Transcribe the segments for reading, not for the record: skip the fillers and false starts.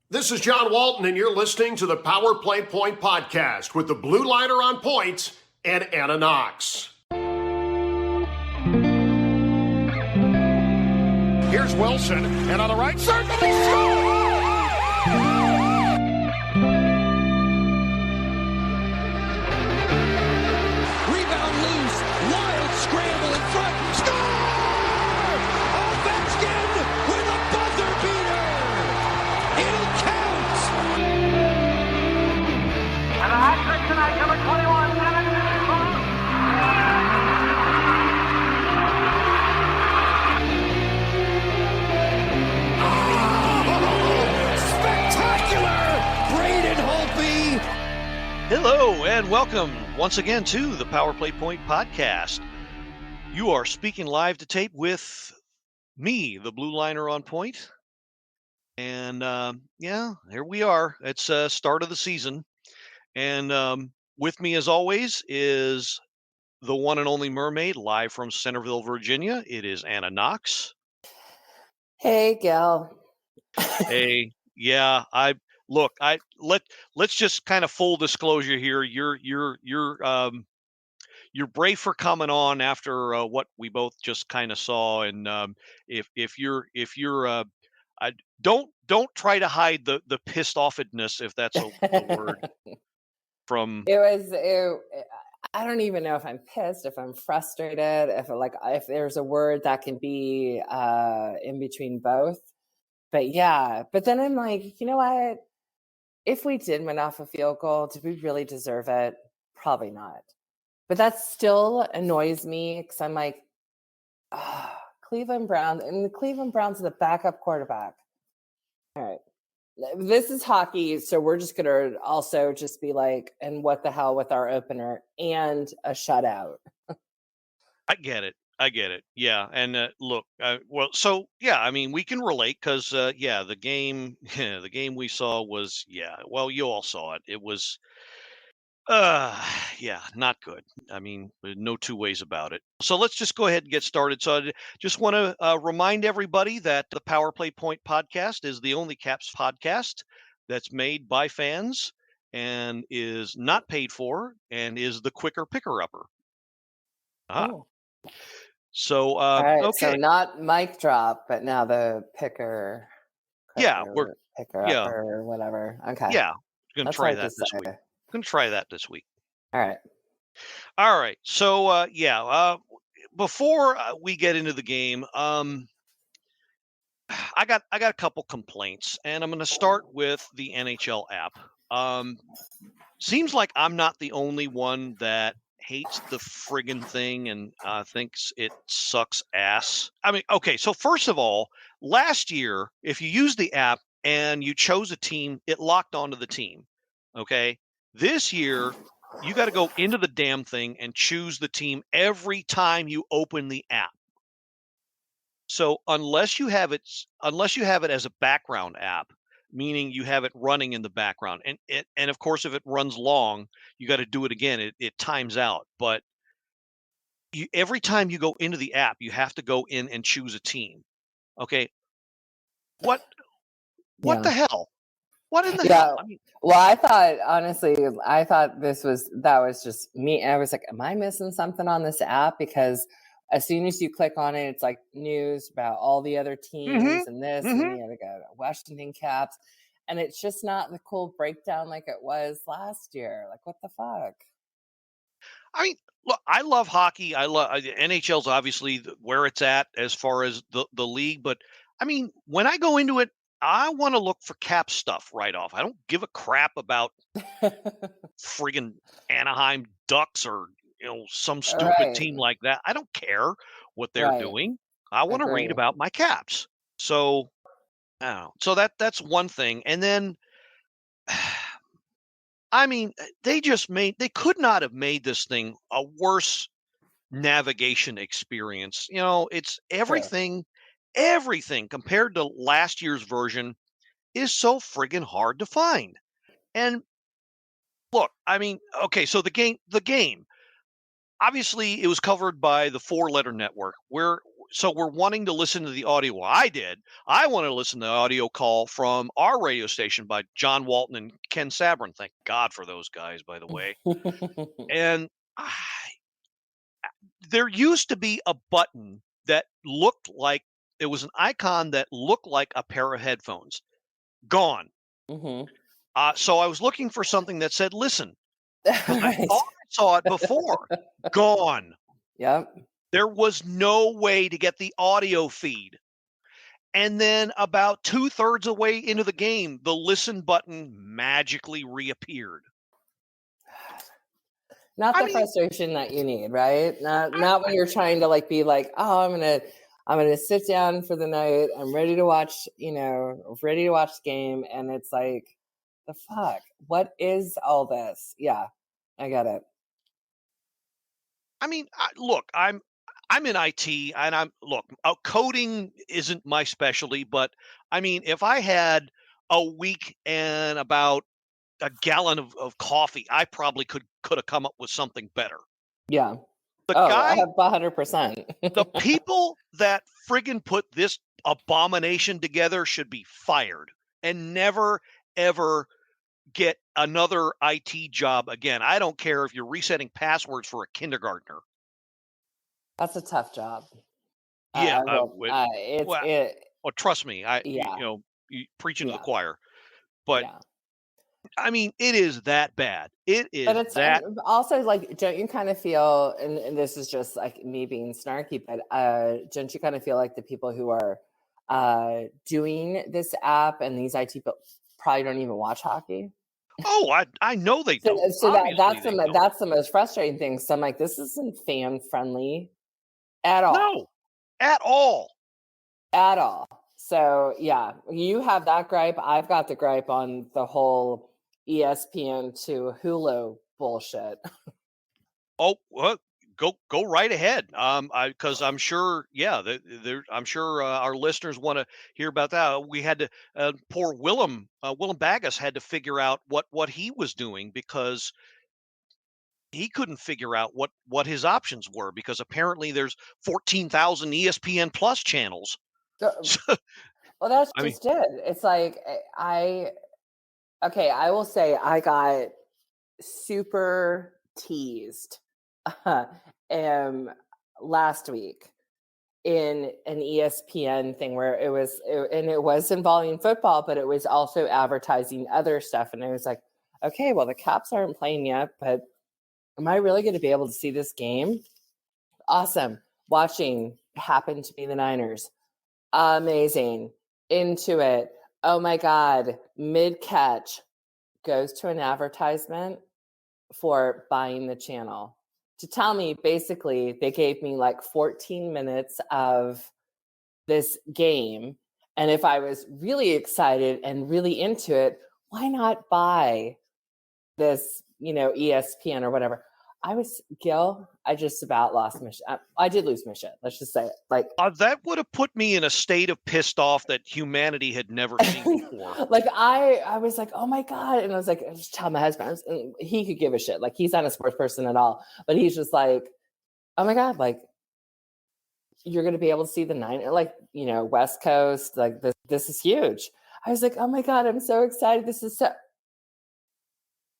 This is John Walton, and you're listening to the Power Play Point podcast with the Blue Liner on point and Anna Knox. Here's Wilson, and on the right circle, he scores! Rebound loose, wild scramble in front, score! Ovechkin with a buzzer beater! It'll count! And a hat trick tonight, number 21, Spectacular! Braden Holtby! Hello and welcome once again to the Power Play Point podcast. You are speaking live to tape with me, the Blue Liner on point. And here we are. It's start of the season. And with me as always is the one and only Mermaid live from Centerville, Virginia. It is Anna Knox. Hey, Gil. Hey, yeah, let's just kind of full disclosure here. You're brave for coming on after what we both just kind of saw, and if you're don't try to hide the pissed offedness, if that's a word. From I don't even know if I'm pissed, if I'm frustrated, if there's a word that can be in between both. But yeah, but then I'm like, you know what? If we did win off a field goal, did we really deserve it? Probably not. But that still annoys me because I'm like, Cleveland Browns, and the Cleveland Browns are the backup quarterback. All right. This is hockey, so we're just going to also just be like, and what the hell with our opener and a shutout. I get it. Yeah. And look, I mean, we can relate because, the game we saw was, well, you all saw it. It was, not good. I mean, no two ways about it. So let's just go ahead and get started. So I just want to remind everybody that the Power Play Point podcast is the only Caps podcast that's made by fans and is not paid for and is the quicker picker-upper. Oh. So, All right, okay. so not mic drop, but now the picker. Picker up or whatever. Okay. Yeah, going to That's try hard that to this say. week. Going to try that this week. All right. So, before we get into the game, I got a couple complaints, and I'm going to start with the NHL app. Seems like I'm not the only one that hates the friggin' thing and thinks it sucks ass. I mean, okay, so first of all, last year, if you used the app and you chose a team, it locked onto the team. Okay. This year, you got to go into the damn thing and choose the team every time you open the app. So unless you have it as a background app, meaning you have it running in the background, and of course, if it runs long, you got to do it again. It times out. But every time you go into the app, you have to go in and choose a team. Okay. What the hell? What in the hell? I mean, well, I thought that was just me. I was like, am I missing something on this app? Because as soon as you click on it, it's like news about all the other teams and this and the other guy, Washington Caps. And it's just not the cool breakdown like it was last year. Like, what the fuck? I mean, look, I love hockey. I love NHL's obviously where it's at as far as the league. But I mean, when I go into it, I want to look for Cap stuff right off. I don't give a crap about friggin' Anaheim Ducks or some stupid team like that. I don't care what they're doing. I want to read about my Caps. So, so that's one thing. And then, I mean, they could not have made this thing a worse navigation experience. It's everything. Everything compared to last year's version is so friggin' hard to find. And look, I mean, okay, so the game, obviously it was covered by the 4-letter network where so we're wanting to listen to the audio. Well, I want to listen to the audio call from our radio station by John Walton and Ken Sabrin. Thank God for those guys, by the way. And there used to be a button that looked like it was an icon that looked like a pair of headphones. Gone. Mhm. So I was looking for something that said listen, because I Right. thought I saw it before. Gone. Yep. There was no way to get the audio feed. And then about 2/3 of the way into the game, the listen button magically reappeared. Not I the mean, frustration that you need, right? Not when you're trying to like be like, oh, I'm gonna sit down for the night. I'm ready to watch, ready to watch the game, and it's like, the fuck, what is all this? Yeah, I get it. I mean, look, I'm in IT, and coding isn't my specialty, but I mean, if I had a week and about a gallon of coffee, I probably could have come up with something better. Yeah. The Oh, I guy, have 100%. the people that friggin' put this abomination together should be fired and never ever get another IT job again. I don't care if you're resetting passwords for a kindergartner. That's a tough job. Yeah, I will. well, well, trust me, Yeah, you preaching to the yeah, choir, but yeah. I mean, it is that bad. It But is it's that. also like, don't you kind of feel, and this is just like me being snarky, but don't you kind of feel like the people who are doing this app and these IT people probably don't even watch hockey? Oh, I know they So, don't. so Obviously, they don't. that's the most frustrating thing. So I'm like, this isn't fan friendly at all. No, at all. At all. So yeah, you have that gripe. I've got the gripe on the whole ESPN to Hulu bullshit. Oh, well, go right ahead. Because I'm sure, yeah, I'm sure our listeners want to hear about that. We had to poor Willem Bagus had to figure out what he was doing because he couldn't figure out what his options were because apparently there's 14,000 ESPN Plus channels. So- well, that's I mean, just it. It's like I will say I got super teased last week in an ESPN thing where it was involving football, but it was also advertising other stuff. And I was like, okay, well, the Caps aren't playing yet, but am I really going to be able to see this game? Awesome. Watching happened to be the Niners. Amazing. Into it. Oh my God. Mid catch goes to an advertisement for buying the channel to tell me basically they gave me like 14 minutes of this game. And if I was really excited and really into it, why not buy this, ESPN or whatever? I just about lost my shit. I did lose my shit. Let's just say it. Like, that would have put me in a state of pissed off that humanity had never seen before. like I was like, oh my God. And I was like, I just tell my husband, he could give a shit. Like, he's not a sports person at all, but he's just like, oh my God, like, you're going to be able to see the West Coast. Like, this is huge. I was like, oh my God, I'm so excited. This is so,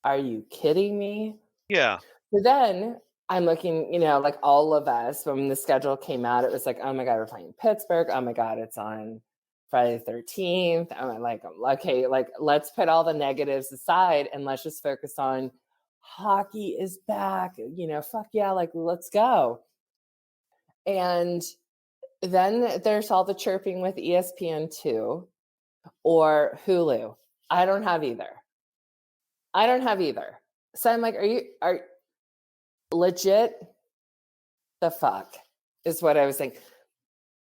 are you kidding me? Yeah. So then I'm looking, like all of us, when the schedule came out, it was like, oh my God, we're playing Pittsburgh. Oh my God, it's on Friday the 13th. I'm like, okay, like, let's put all the negatives aside and let's just focus on hockey is back. Fuck yeah, like, let's go. And then there's all the chirping with ESPN2 or Hulu. I don't have either. So I'm like, are legit the fuck is what I was thinking.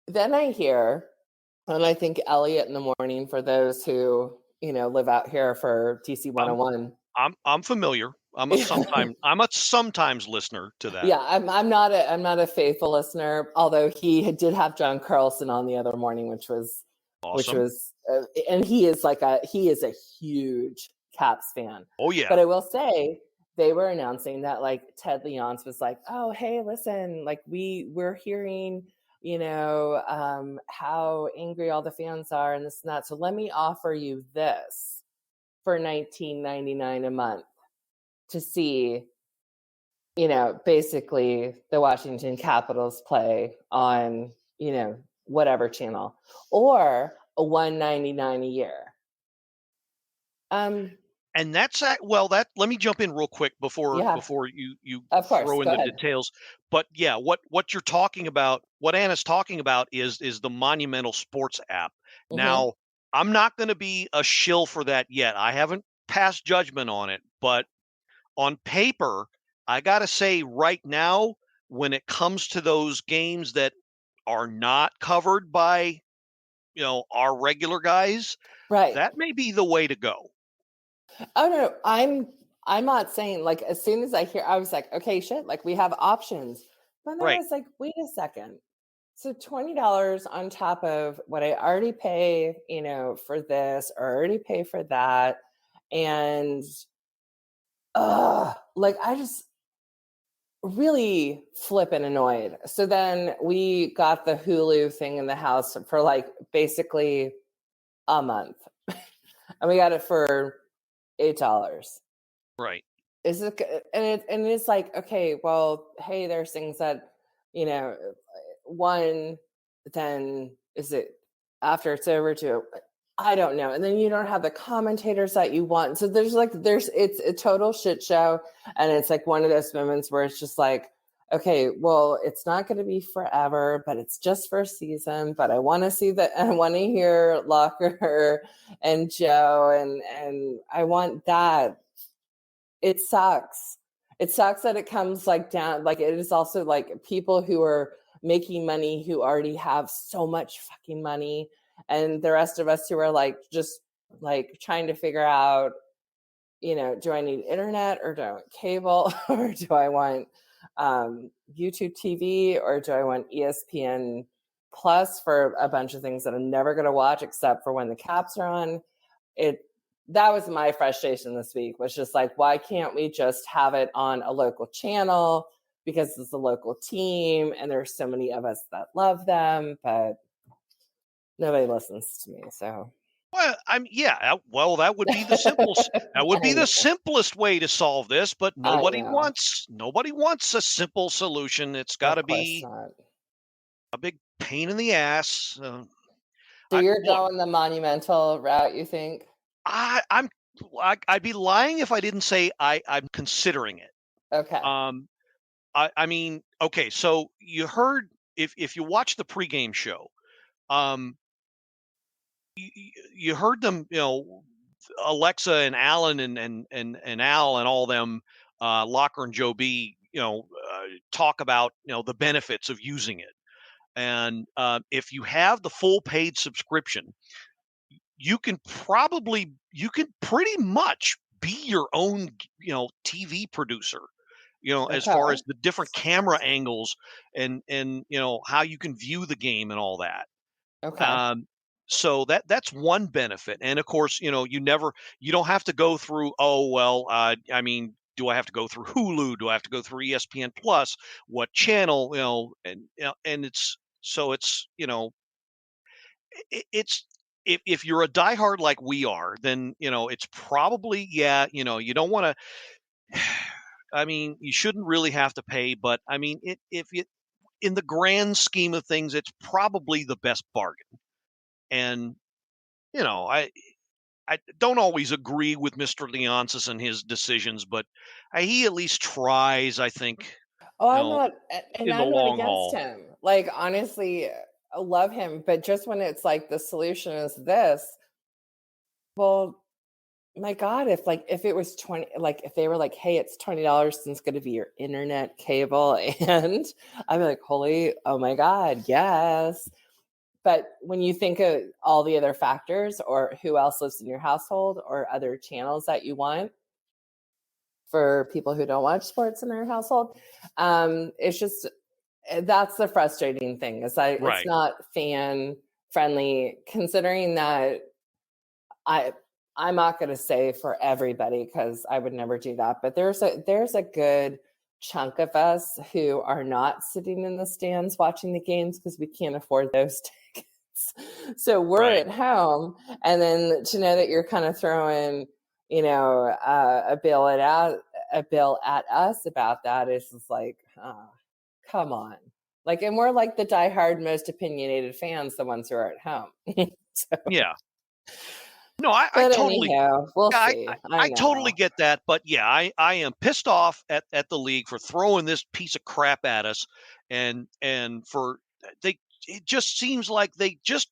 Then I hear, and I think Elliot in the morning, for those who, live out here for TC 101. I'm familiar. I'm a sometimes listener to that. Yeah, I'm not a faithful listener, although he did have John Carlson on the other morning, which was Awesome. And he is a huge Caps fan. Oh yeah. But I will say, they were announcing that like Ted Leonce was like, oh, hey, listen, like we're hearing how angry all the fans are and this and that. So let me offer you this for $19.99 a month to see, basically the Washington Capitals play on, whatever channel, or a $1.99 a year. And that's that. Let me jump in real quick before you Of course, throw in go the ahead. details. But yeah, what you're talking about, what Anna's talking about is the Monumental Sports app. Mhm. Now, I'm not going to be a shill for that yet. I haven't passed judgment on it, but on paper, I got to say right now, when it comes to those games that are not covered by, our regular guys, Right. that may be the way to go. Oh no, I'm not saying, like, as soon as I was like, okay, shit, like we have options. But then I Right. was like, wait a second. So $20 on top of what I already pay, for this, or already pay for that. And like I just really flippin' annoyed. So then we got the Hulu thing in the house for like basically a month. And we got it for $8. Right. Is it, and it's like, okay, well, hey, there's things that, one, then is it after it's over to, I don't know. And then you don't have the commentators that you want. So it's a total shit show. And it's like one of those moments where it's just like, okay, well, it's not going to be forever, but it's just for a season. But I want to see that. I want to hear Locker and Joe, and I want that. It sucks. It sucks that it comes like down. Like it is also like people who are making money who already have so much fucking money, and the rest of us who are like just like trying to figure out, do I need internet, or do I want cable, or do I want YouTube TV, or do I want ESPN Plus for a bunch of things that I'm never going to watch except for when the Caps are on. That was my frustration this week, was just like, why can't we just have it on a local channel, because it's a local team and there's so many of us that love them, but nobody listens to me. So Well, that would be the simplest. That would be the simplest way to solve this. But nobody wants a simple solution. It's got to of course be not. a big pain in the ass. So you're going the Monumental route, you think? I'd be lying if I didn't say I'm considering it. Okay. I mean, okay. So you heard, if you watch the pregame show, you heard them, Alexa and Alan and Al and all them, Locker and Joe B, talk about, the benefits of using it. And if you have the full paid subscription, you can pretty much be your own, TV producer, as far as the different camera angles and how you can view the game and all that. Okay. So that's one benefit. And of course, you don't have to go through, I mean, do I have to go through Hulu? Do I have to go through ESPN Plus? What channel? And it's if you're a diehard like we are, then it's probably, you don't want to. I mean, you shouldn't really have to pay, but I mean, in the grand scheme of things, it's probably the best bargain. And I don't always agree with Mr. Leonsis and his decisions, but he at least tries, I think, Oh, I'm not, and in the I'm not long against haul. him. Like, honestly, I love him, but just when it's like the solution is this, well, my God, if it was 20, like if they were like, hey, it's $20 and it's going to be your internet, cable, and I'd be like, holy, oh my God, yes. But when you think of all the other factors, or who else lives in your household, or other channels that you want for people who don't watch sports in their household, it's just, that's the frustrating thing, is it's Right. not fan friendly, considering that I'm not going to say for everybody, because I would never do that, but there's a good chunk of us who are not sitting in the stands watching the games because we can't afford those tickets. So we're Right. at home, and then to know that you're kind of throwing, a bill at us about that is just like, come on. Like, and we're like the diehard, most opinionated fans, the ones who are at home. So, Yeah. No, I but totally, anyhow, we'll yeah, see. I totally know. get that. But yeah, I am pissed off at the league for throwing this piece of crap at us, and for it just seems like they just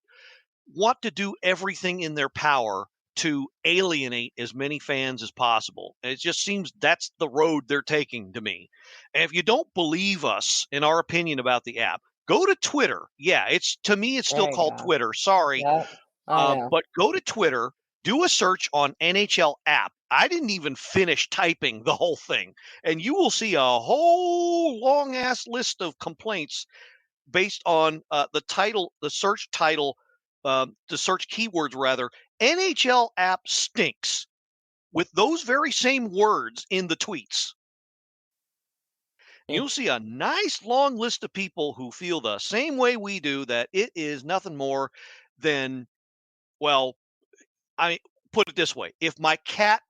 want to do everything in their power to alienate as many fans as possible. And it just seems that's the road they're taking to me. And if you don't believe us in our opinion about the app, go to Twitter. Yeah, to me, it's still There you called go. Twitter. Sorry. Yep. I know. But go to Twitter, do a search on NHL app. I didn't even finish typing the whole thing. And you will see a whole long ass list of complaints based on the title, the search title, the search keywords rather. NHL app stinks with those very same words in the tweets. You'll see a nice long list of people who feel the same way we do, that it is nothing more than, well, I put it this way. If my cat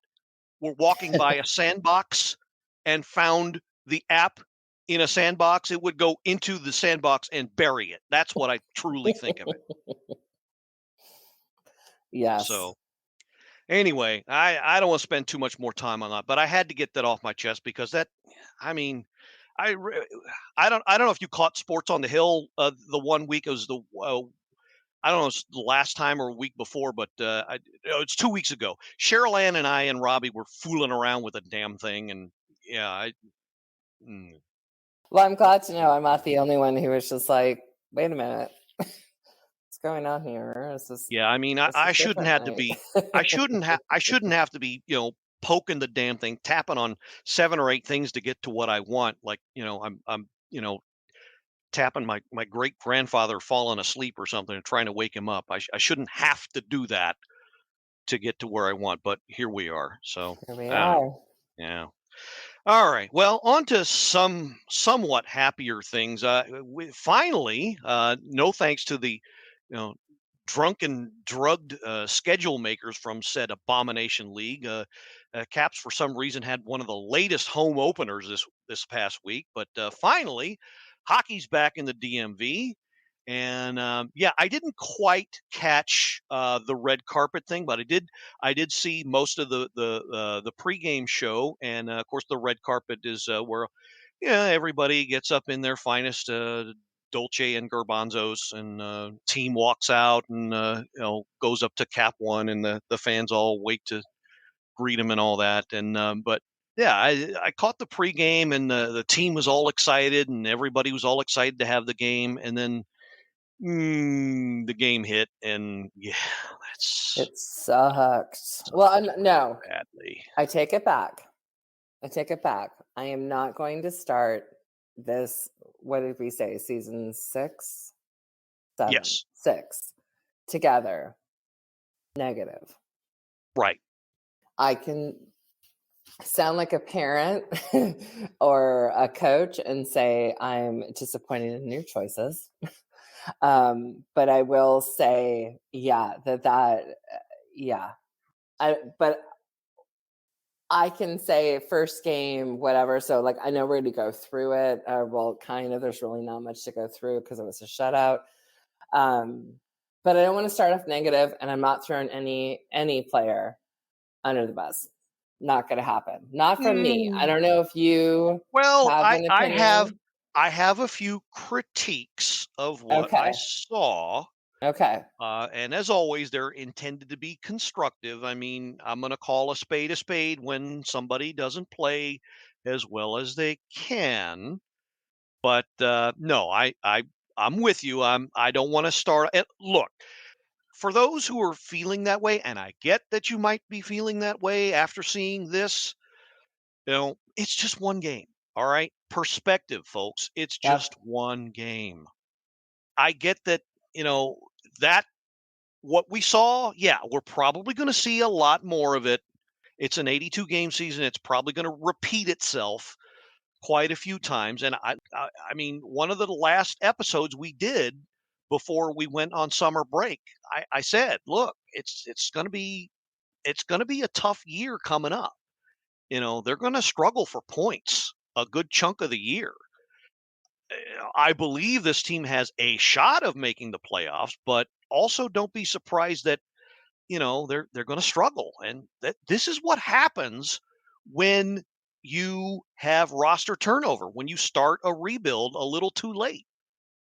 were walking by a sandbox and found the app in a sandbox, it would go into the sandbox and bury it. That's what I truly think of it. Yes. So anyway, I don't want to spend too much more time on that, but I had to get that off my chest because I mean, I don't know if you caught Sports on the Hill the one week. It was I don't know if it's the last time or a week before, but it's 2 weeks ago. Cheryl Ann and I and Robbie were fooling around with a damn thing, and yeah, Well, I'm glad to know I'm not the only one who was just like, wait a minute. What's going on here? yeah. I mean, I shouldn't have to be. I shouldn't have to be. Poking the damn thing, tapping on 7 or 8 things to get to what I want. Like, I'm tapping my great grandfather falling asleep or something and trying to wake him up. I shouldn't have to do that to get to where I want, but here we are. So Here we I don't know. are. Yeah. All right. Well, on to some somewhat happier things. Finally, no thanks to the, drunken, drugged schedule makers from said abomination league. Caps, for some reason, had one of the latest home openers this past week, but finally, hockey's back in the DMV. And yeah, I didn't quite catch the red carpet thing, but I did see most of the pregame show, and of course the red carpet is where everybody gets up in their finest Dolce and Garbanzos, and team walks out and goes up to Cap One, and the fans all wait to greet him and all that. And but yeah, I caught the pregame, and the team was all excited, and everybody was all excited to have the game, and then the game hit, and yeah, It sucks. Well, no, badly. I take it back. I am not going to start this. What did we say? Season 6? 7? Yes. 6 together. Negative. Right. I can sound like a parent or a coach and say I'm disappointed in your choices. But I will say, yeah, yeah. But I can say first game, whatever. So like, I know we're going to go through it. Well, kind of, there's really not much to go through because it was a shutout. But I don't want to start off negative, and I'm not throwing any player under the bus. Not going to happen. Not from me. I don't know if you Well, have an opinion. I have a few critiques of what I saw. Okay. And as always, they're intended to be constructive. I mean, I'm going to call a spade when somebody doesn't play as well as they can. But no, I'm with you. I don't want to start. Look, for those who are feeling that way, and I get that you might be feeling that way after seeing this, it's just one game. All right. Perspective, folks. It's just one game. I get that, that what we saw, yeah, we're probably going to see a lot more of it. It's an 82 game season. It's probably going to repeat itself. quite a few times. And I mean, one of the last episodes we did before we went on summer break, I said, look, it's going to be a tough year coming up. They're going to struggle for points a good chunk of the year. I believe this team has a shot of making the playoffs, but also don't be surprised that they're going to struggle, and that this is what happens when you have roster turnover, when you start a rebuild a little too late.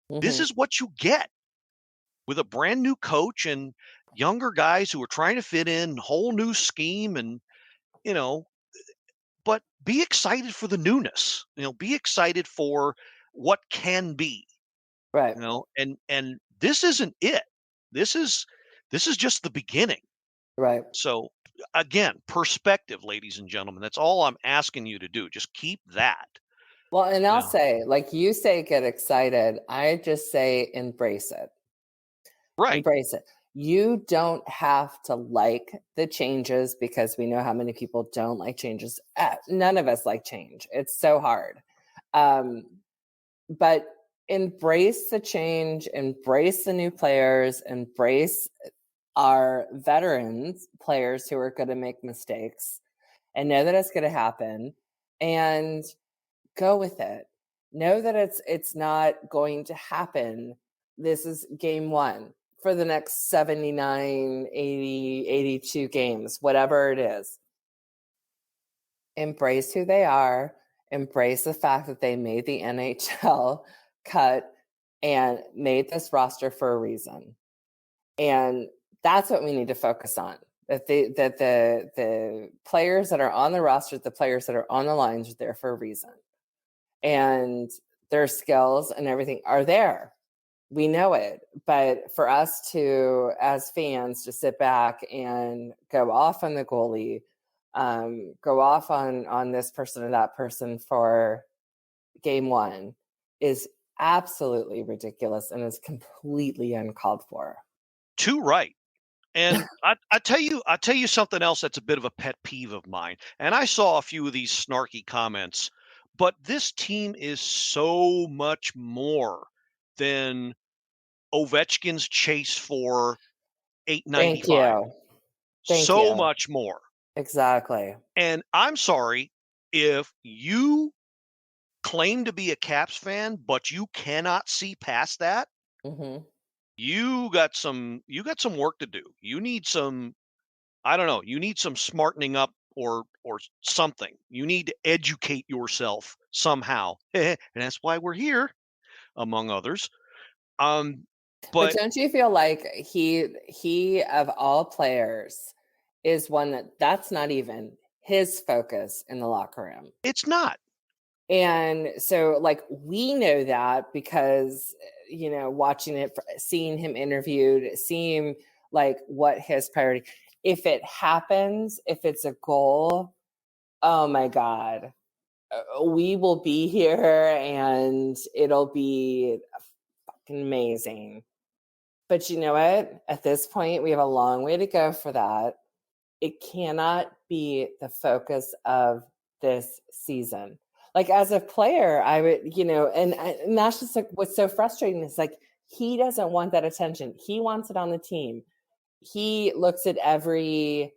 This Mhm. is what you get with a brand new coach and younger guys who are trying to fit in, whole new scheme, and you know but be excited for the newness. Be excited for what can be. Right. And this isn't it. This is just the beginning. Right. So again, perspective, ladies and gentlemen. That's all I'm asking you to do. Just keep that. Well, and I'll Yeah. say, like you say, get excited. I just say embrace it. Right. Embrace it. You don't have to like the changes, because we know how many people don't like changes. None of us like change. It's so hard. Um, but embrace the change, embrace the new players, embrace our veterans players who are going to make mistakes, and know that it's going to happen, and go with it. Know that it's not going to happen. This is game one for the next 79, 80, 82 games, whatever it is. Embrace who they are, embrace the fact that they made the NHL cut and made this roster for a reason. And that's what we need to focus on. That the players that are on the roster, the players that are on the lines are there for a reason. And their skills and everything are there. We know it. But for us to, as fans, to sit back and go off on the goalie, go off on this person or that person for game one is absolutely ridiculous and is completely uncalled for. Too right. And I tell you something else that's a bit of a pet peeve of mine. And I saw a few of these snarky comments, but this team is so much more than Ovechkin's chase for Thank 895. you. Thank So you. much more. Exactly. And I'm sorry if you claim to be a Caps fan, but you cannot see past that. Hmm. You got some work to do. You need some, I don't know, you need some smartening up or something. You need to educate yourself somehow. And that's why we're here, among others. Um, But but don't you feel like he of all players is one that's not even his focus in the locker room? it's not. And so, like, we know that because, watching it, seeing him interviewed, seeing like what his priority, if it happens, if it's a goal, oh my God, we will be here and it'll be fucking amazing. But you know what? At this point, we have a long way to go for that. It cannot be the focus of this season. Like, as a player, I would, and that's just like what's so frustrating is like he doesn't want that attention. He wants it on the team. He looks at every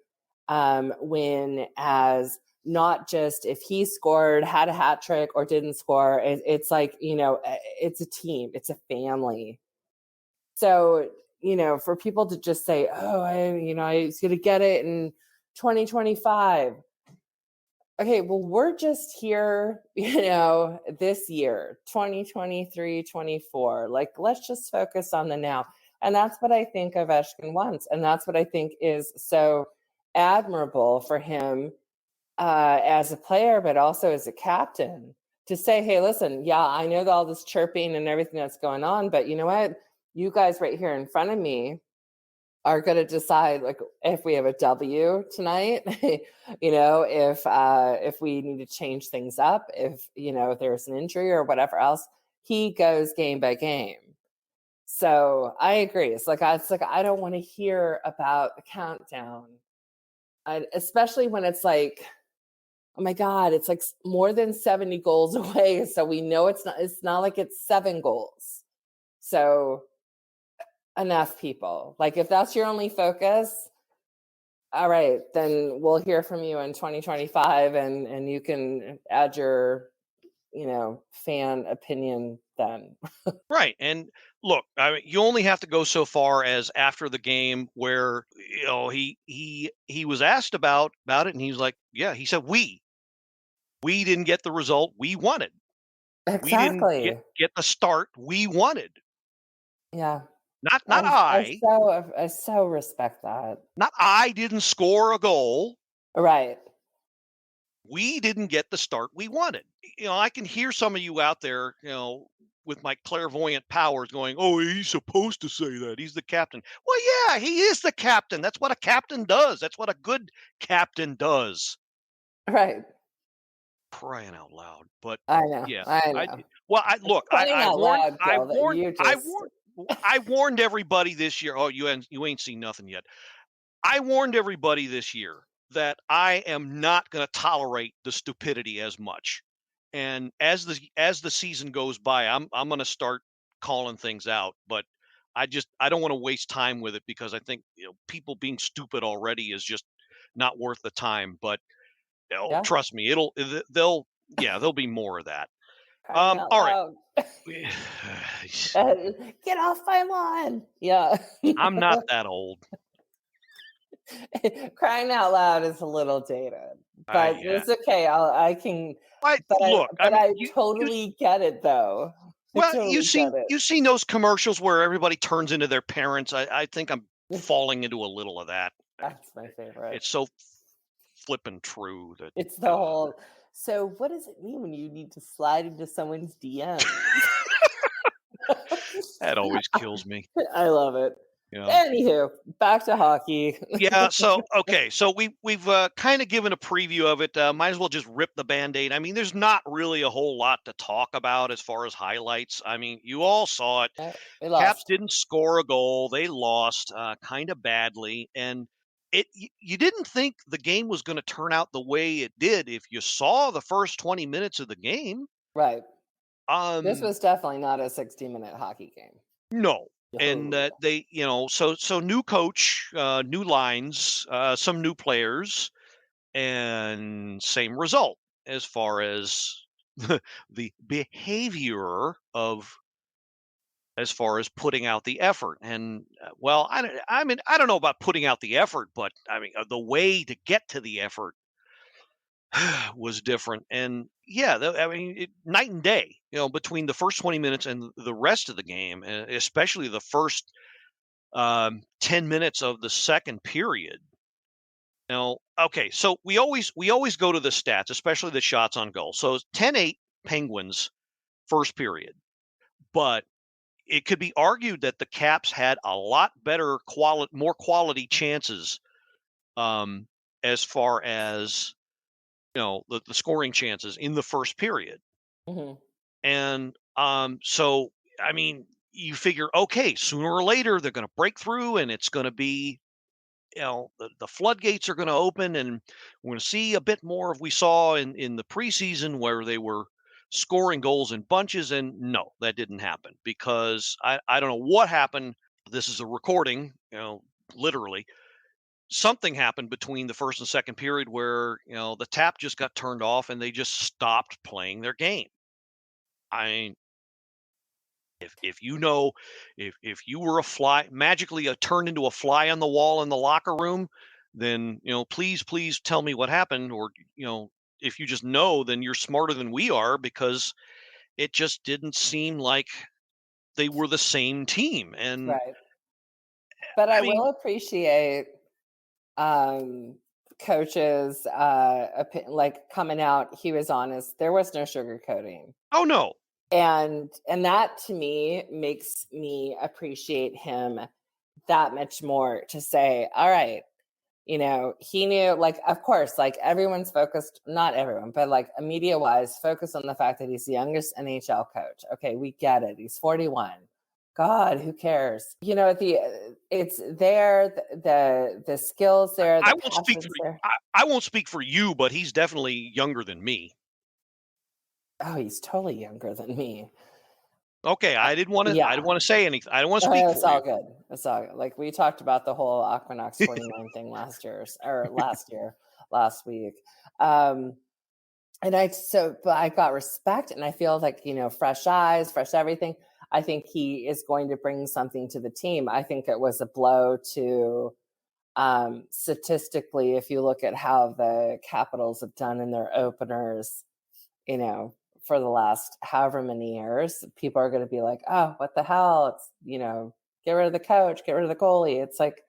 win as not just if he scored, had a hat trick, or didn't score. It's like, it's a team, it's a family. So, for people to just say, oh, I was going to get it in 2025. Okay, well, we're just here, this year, 2023, 24. Like, let's just focus on the now. And that's what I think Ovechkin wants. And that's what I think is so admirable for him as a player, but also as a captain, to say, hey, listen, yeah, I know all this chirping and everything that's going on, but you know what? You guys right here in front of me are going to decide, like, if we have a W tonight, if we need to change things up, if there's an injury or whatever else. He goes game by game. So I agree. It's like I don't want to hear about the countdown, especially when it's like oh my God, it's like more than 70 goals away. So we know it's not like it's 7 goals. So enough, people. Like, if that's your only focus, all right, then we'll hear from you in 2025 and you can add your, fan opinion then. Right. And look, I mean, you only have to go so far as after the game where, he was asked about it, and he was like, yeah, he said, we didn't get the result we wanted. We didn't Exactly. get the start we wanted. Yeah. Not I I. so respect that. Not I didn't score a goal. Right. We didn't get the start we wanted. I can hear some of you out there, with my clairvoyant powers going, oh, he's supposed to say that. He's the captain. Well, yeah, he is the captain. That's what a captain does. That's what a good captain does. Right. Crying out loud. But I know. yeah, I I know. well, Crying I out warned, loud, Gil, that you just I warned everybody this year. Oh, you ain't seen nothing yet. I warned everybody this year that I am not going to tolerate the stupidity as much. And as the season goes by, I'm going to start calling things out, but I don't want to waste time with it, because I think, people being stupid already is just not worth the time. But yeah, trust me, there'll be more of that. crying out All right. loud. Get off my lawn. Yeah. I'm not that old. Crying out loud is a little dated, but Yeah. it's okay. I can, Look, but I mean, I totally get it though. I well, totally get it. you've seen those commercials where everybody turns into their parents. I think I'm falling into a little of that. That's my favorite. It's so flippin' true that It's the whole. So, what does it mean when you need to slide into someone's DM? that always kills me. I love it. Yeah. Anywho, back to hockey. Yeah. So okay. So we've kind of given a preview of it. Might as well just rip the Band-Aid. I mean, there's not really a whole lot to talk about as far as highlights. I mean, you all saw it. We Caps lost. didn't score a goal. They lost kind of badly, and you didn't think the game was going to turn out the way it did if you saw the first 20 minutes of the game. Right. This Um, was definitely not a 60-minute hockey game. no. And No. they, so new coach, new lines, some new players, and same result as far as the behavior of, as far as putting out the effort. And well, I don't know about putting out the effort, but I mean, the way to get to the effort was different. And yeah, I mean, night and day, between the first 20 minutes and the rest of the game, especially the first 10 minutes of the second period. Okay, so we always go to the stats, especially the shots on goal. So 10-8 Penguins first period, but it could be argued that the Caps had a lot better more quality chances, as far as the scoring chances in the first period. Mhm. And so I mean, you figure, okay, sooner or later they're going to break through, and it's going to be, the floodgates are going to open, and we're going to see a bit more of we saw in the preseason, where they were scoring goals in bunches. And no, that didn't happen, because I don't know what happened. This is a recording, literally. Something happened between the first and second period where, the tap just got turned off and they just stopped playing their game. I mean, if you were a fly, magically turned into a fly on the wall in the locker room, then please tell me what happened. Or if you just know, then you're smarter than we are, because it just didn't seem like they were the same team. And Right. But I I mean, will appreciate coaches like coming out. He was honest. There was no sugarcoating. oh no, And that to me makes me appreciate him that much more, to say, all right, he knew, like, of course, like, everyone's focused, not everyone, but like media wise, focused on the fact that he's the youngest NHL coach. Okay, we get it. He's 41. God, who cares? It's there, the skills there, I the won't speak for passions there. I won't speak for you, but he's definitely younger than me. Oh, he's totally younger than me. Okay, I didn't want Yeah. to say anything. I don't want to speak It's for all you. good. It's all good. Like we talked about the whole Aquanox 49 thing last week. Um, but I got respect, and I feel like, fresh eyes, fresh everything. I think he is going to bring something to the team. I think it was a blow to, statistically, if you look at how the Capitals have done in their openers, for the last however many years, people are going to be like, oh, what the hell? It's, get rid of the coach, get rid of the goalie. It's like,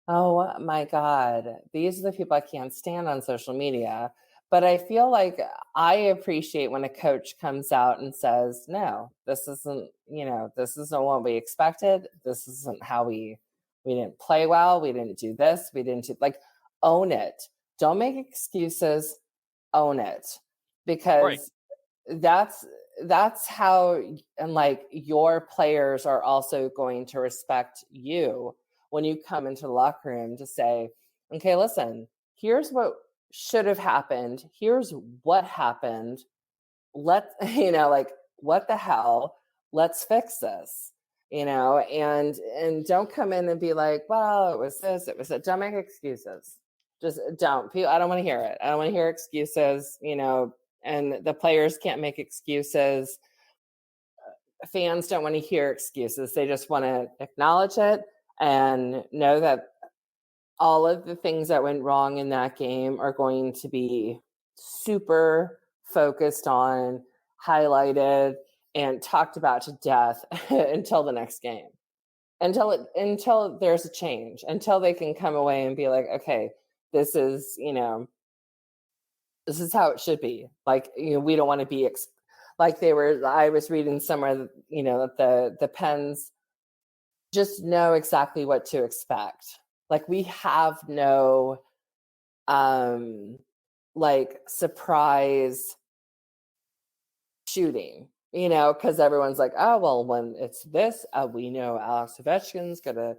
oh my God, these are the people I can't stand on social media. But I feel like I appreciate when a coach comes out and says, no, this isn't what we expected. This isn't how we didn't play well. We didn't do this. We didn't do, like, own it. Don't make excuses, own it. Because that's how, and like, your players are also going to respect you when you come into the locker room to say, okay, listen, here's what should have happened, here's what happened, like, what the hell, let's fix this, and don't come in and be like, well, it was this, it was that. Don't make excuses. Just don't. I don't want to hear it. I don't want to hear excuses, and the players can't make excuses. Fans don't want to hear excuses. They just want to acknowledge it and know that all of the things that went wrong in that game are going to be super focused on, highlighted, and talked about to death until the next game. Until there's a change, until they can come away and be like, okay, this is how it should be. Like, we don't want to be I was reading somewhere that, that the Pens just know exactly what to expect. Like, we have no surprise shooting, because everyone's like, oh, well, when it's this, we know Alex Ovechkin's gonna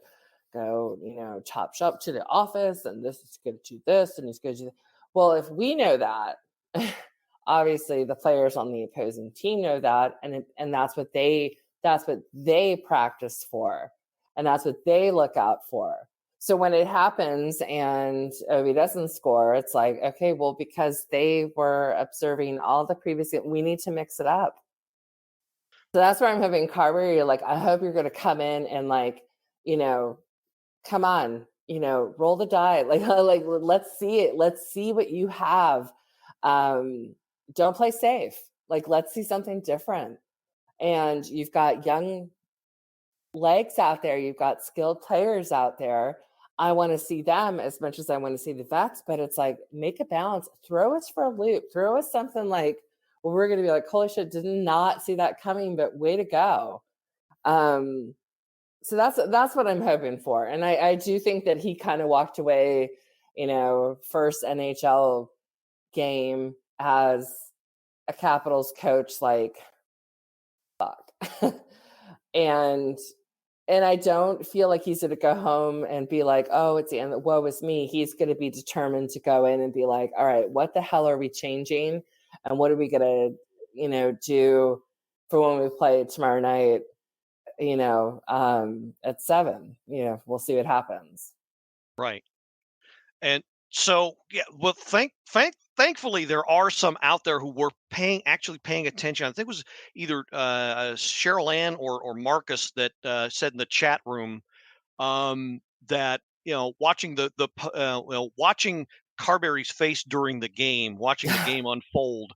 go, chop shop to the office, and this is gonna do this, and he's gonna do that. Well, if we know that, obviously the players on the opposing team know that, and that's what they practice for, and that's what they look out for. So when it happens and Ovi doesn't score, it's like, okay, well, because they were observing all the previous, we need to mix it up. So that's where I'm having Carver. You're like, I hope you're going to come in and, like, come on, roll the die. Like, let's see it. Let's see what you have. Don't play safe. Like, let's see something different. And you've got young legs out there. You've got skilled players out there. I want to see them as much as I want to see the vets, but it's like, make a balance. Throw us for a loop. Throw us something like, well, we're going to be like, holy shit, did not see that coming, but way to go. So that's what I'm hoping for. And I do think that he kind of walked away, first NHL game as a Capitals coach, like, fuck. And I don't feel like he's going to go home and be like, oh, it's the end, woe is me. He's going to be determined to go in and be like, all right, what the hell are we changing? And what are we going to, do for when we play tomorrow night, at 7? We'll see what happens. Right. And so, yeah, well, thankfully there are some out there who were actually paying attention. I think it was either Cheryl Ann or Marcus that said in the chat room that, watching watching Carberry's face during the game, watching the game unfold,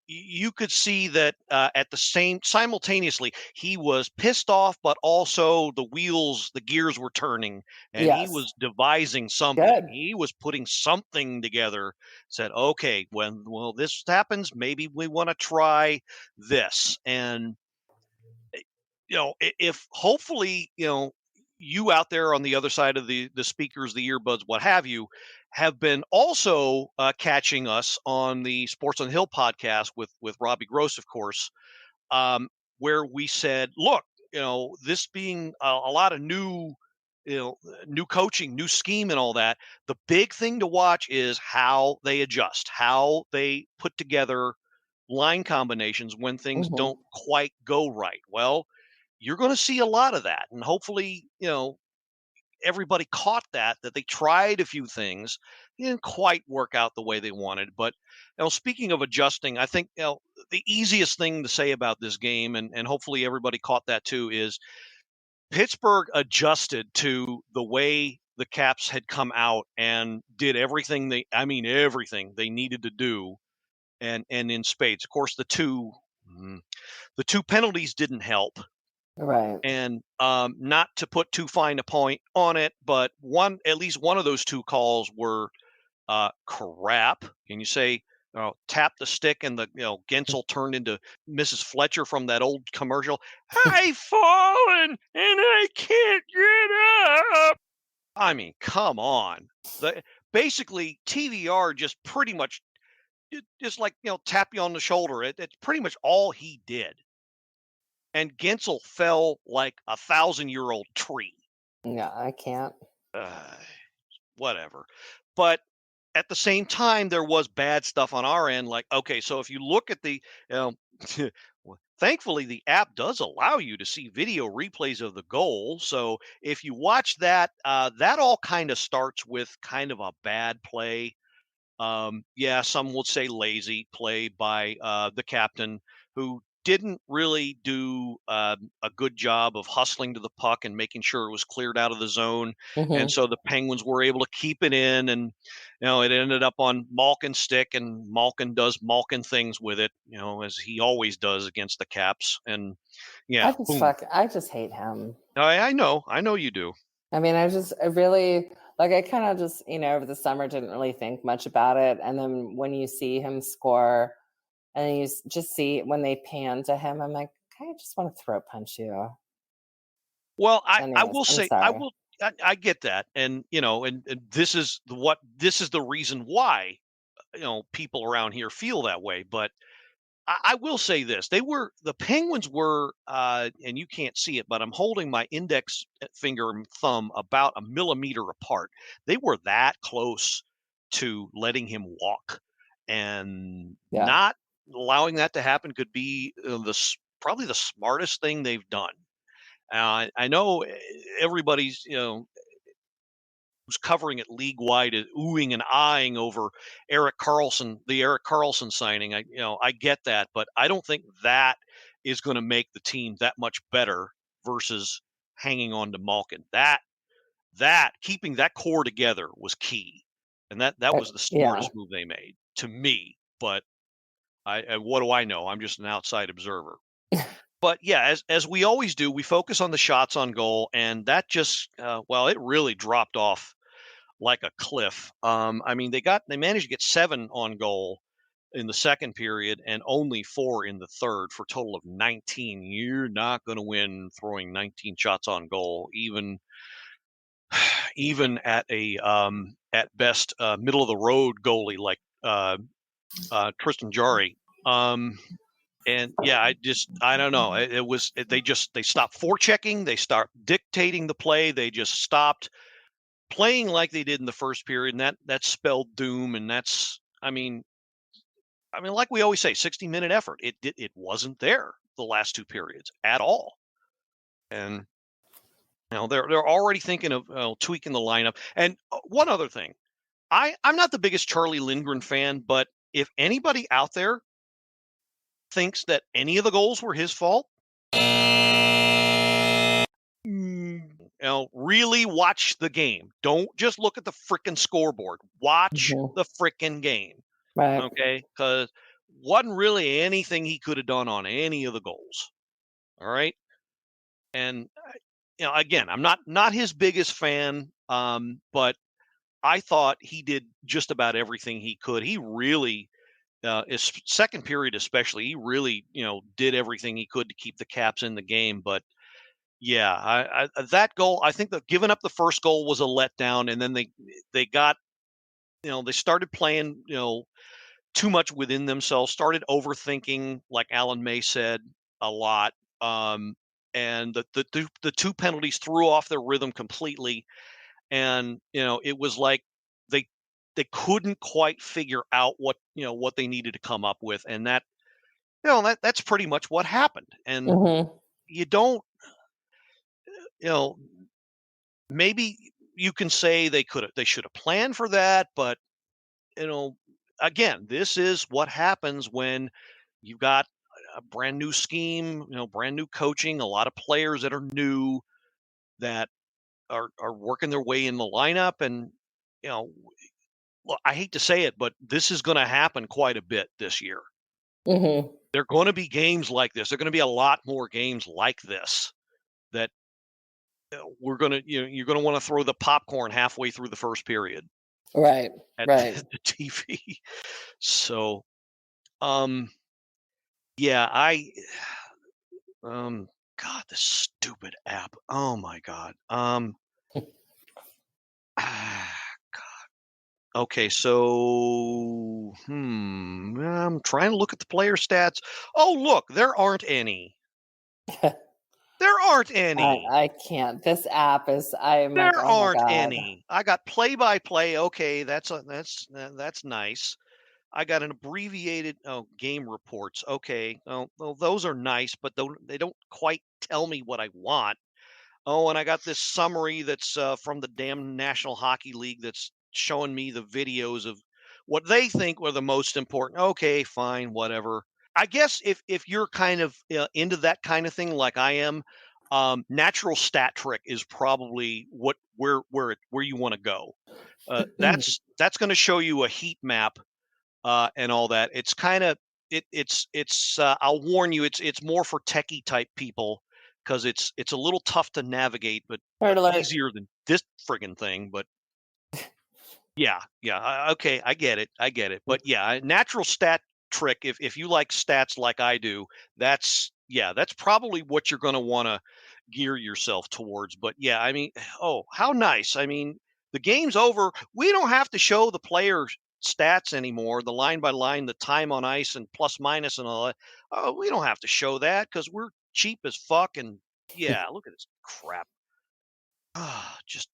you could see that at the simultaneously, he was pissed off, but also the gears were turning, and he Yes. was devising something. Good. He was putting something together. Said, okay, when this happens, maybe we want to try this. And if hopefully, you out there on the other side of the speakers, the earbuds, what have you, have been also catching us on the Sports on the Hill podcast with Robbie Gross, of course, where we said, look, this being a lot of new coaching, new scheme, and all that. The big thing to watch is how they adjust, how they put together line combinations when things Mhm. don't quite go right. Well, you're going to see a lot of that, and hopefully, everybody caught that they tried a few things, didn't quite work out the way they wanted. But speaking of adjusting, I think the easiest thing to say about this game, and hopefully everybody caught that too, is Pittsburgh adjusted to the way the Caps had come out and did everything everything they needed to do, and in spades. Of course, the two penalties didn't help, Right. and not to put too fine a point on it, but at least one of those two calls were crap. Can you say, tap the stick and the Gensel turned into Mrs. Fletcher from that old commercial? I've fallen and I can't get up. I mean, come on. Basically TVR just pretty much just like tap you on the shoulder. It's pretty much all he did. And Gensel fell like 1,000-year-old tree. Yeah, I can't. Uh, Whatever. But at the same time, there was bad stuff on our end. Like, okay, so if you look at thankfully the app does allow you to see video replays of the goal. So if you watch that, that all kind of starts with kind of a bad play. Yeah, some would say lazy play by the captain, who didn't really do a good job of hustling to the puck and making sure it was cleared out of the zone. And Mhm. so the Penguins were able to keep it in, and it ended up on Malkin's stick, and Malkin does Malkin things with it, as he always does against the Caps. And yeah, boom. I just hate him. I know you do. I mean, I really like, I kind of just, over the summer didn't really think much about it. And then when you see him score and you just see when they pan to him, I'm like, I just want to throat punch you. Well, I Anyways, will I'm say sorry. I get that, and and this is the reason why people around here feel that way. But I will say this: the Penguins were, and you can't see it, but I'm holding my index finger and thumb about a millimeter apart. They were that close to letting him walk, and Yeah. not allowing that to happen could be probably the smartest thing they've done. I know everybody's, who's covering it league wide is oohing and eyeing over the Eric Carlson signing. I get that, but I don't think that is going to make the team that much better versus hanging on to Malkin. That keeping that core together was key, and that was the Yeah. smartest move they made to me. But what do I know? I'm just an outside observer. But yeah, as we always do, we focus on the shots on goal, and that just it really dropped off like a cliff. I mean, they managed to get 7 on goal in the second period and only 4 in the third for a total of 19. You're not going to win throwing 19 shots on goal, even at a at best middle of the road goalie like Tristan Jarry. And yeah, I don't know. They stopped forechecking. They start dictating the play. They just stopped playing like they did in the first period, and that spelled doom. And like we always say, 60-minute effort. It wasn't there the last 2 periods at all. And they're already thinking of tweaking the lineup. And one other thing, I'm not the biggest Charlie Lindgren fan, but if anybody out there thinks that any of the goals were his fault, really watch the game. Don't just look at the freaking scoreboard. Watch Mhm. the freaking game, Right. okay? Because wasn't really anything he could have done on any of the goals. All right, and again, I'm not his biggest fan, but I thought he did just about everything he could. He really, his second period especially, he really did everything he could to keep the Caps in the game, but. Yeah, that goal. I think that giving up the first goal was a letdown, and then they got, they started playing, too much within themselves, started overthinking, like Alan May said, a lot. and the two penalties threw off their rhythm completely. And it was like they they couldn't quite figure out what they needed to come up with, and that's pretty much what happened. And Hmm. you don't, you know, maybe you can say they should have planned for that, but you know, again, this is what happens when you've got a brand new scheme, brand new coaching, a lot of players that are new that are working their way in the lineup. And you know, well, I hate to say it, but this is going to happen quite a bit this year. Hmm. There are going to be games like this. There are going to be a lot more games like this that we're going to, you're going to want to throw the popcorn halfway through the first period Right. at Right. the TV. So, um, yeah, God, this stupid app. Oh my God. Okay, so I'm trying to look at the player stats. Oh, look, there aren't any. There aren't any. I can't. This app is. I'm like, There oh my aren't god. any. I got play-by-play. Okay, that's nice. I got an abbreviated game reports. Okay, well, those are nice, but they don't quite tell me what I want. Oh, and I got this summary that's from the damn National Hockey League that's showing me the videos of what they think were the most important. Okay, fine, whatever. I guess if you're kind of into that kind of thing like I am, natural stat trick is probably where you want to go. That's going to show you a heat map and all that. It's kind of it's I'll warn you, it's more for techie type people because it's a little tough to navigate, but Nerd alert. easier than this friggin' thing. But yeah, okay, I get it. But yeah, a natural stat trick. If you like stats like I do, that's probably what you're going to want to gear yourself towards. But yeah, I mean, oh, how nice! I mean, the game's over. We don't have to show the players' stats anymore, the line by line, the time on ice, and plus minus and all that. Oh, we don't have to show that because we're cheap as fuck. And yeah, look at this crap. Just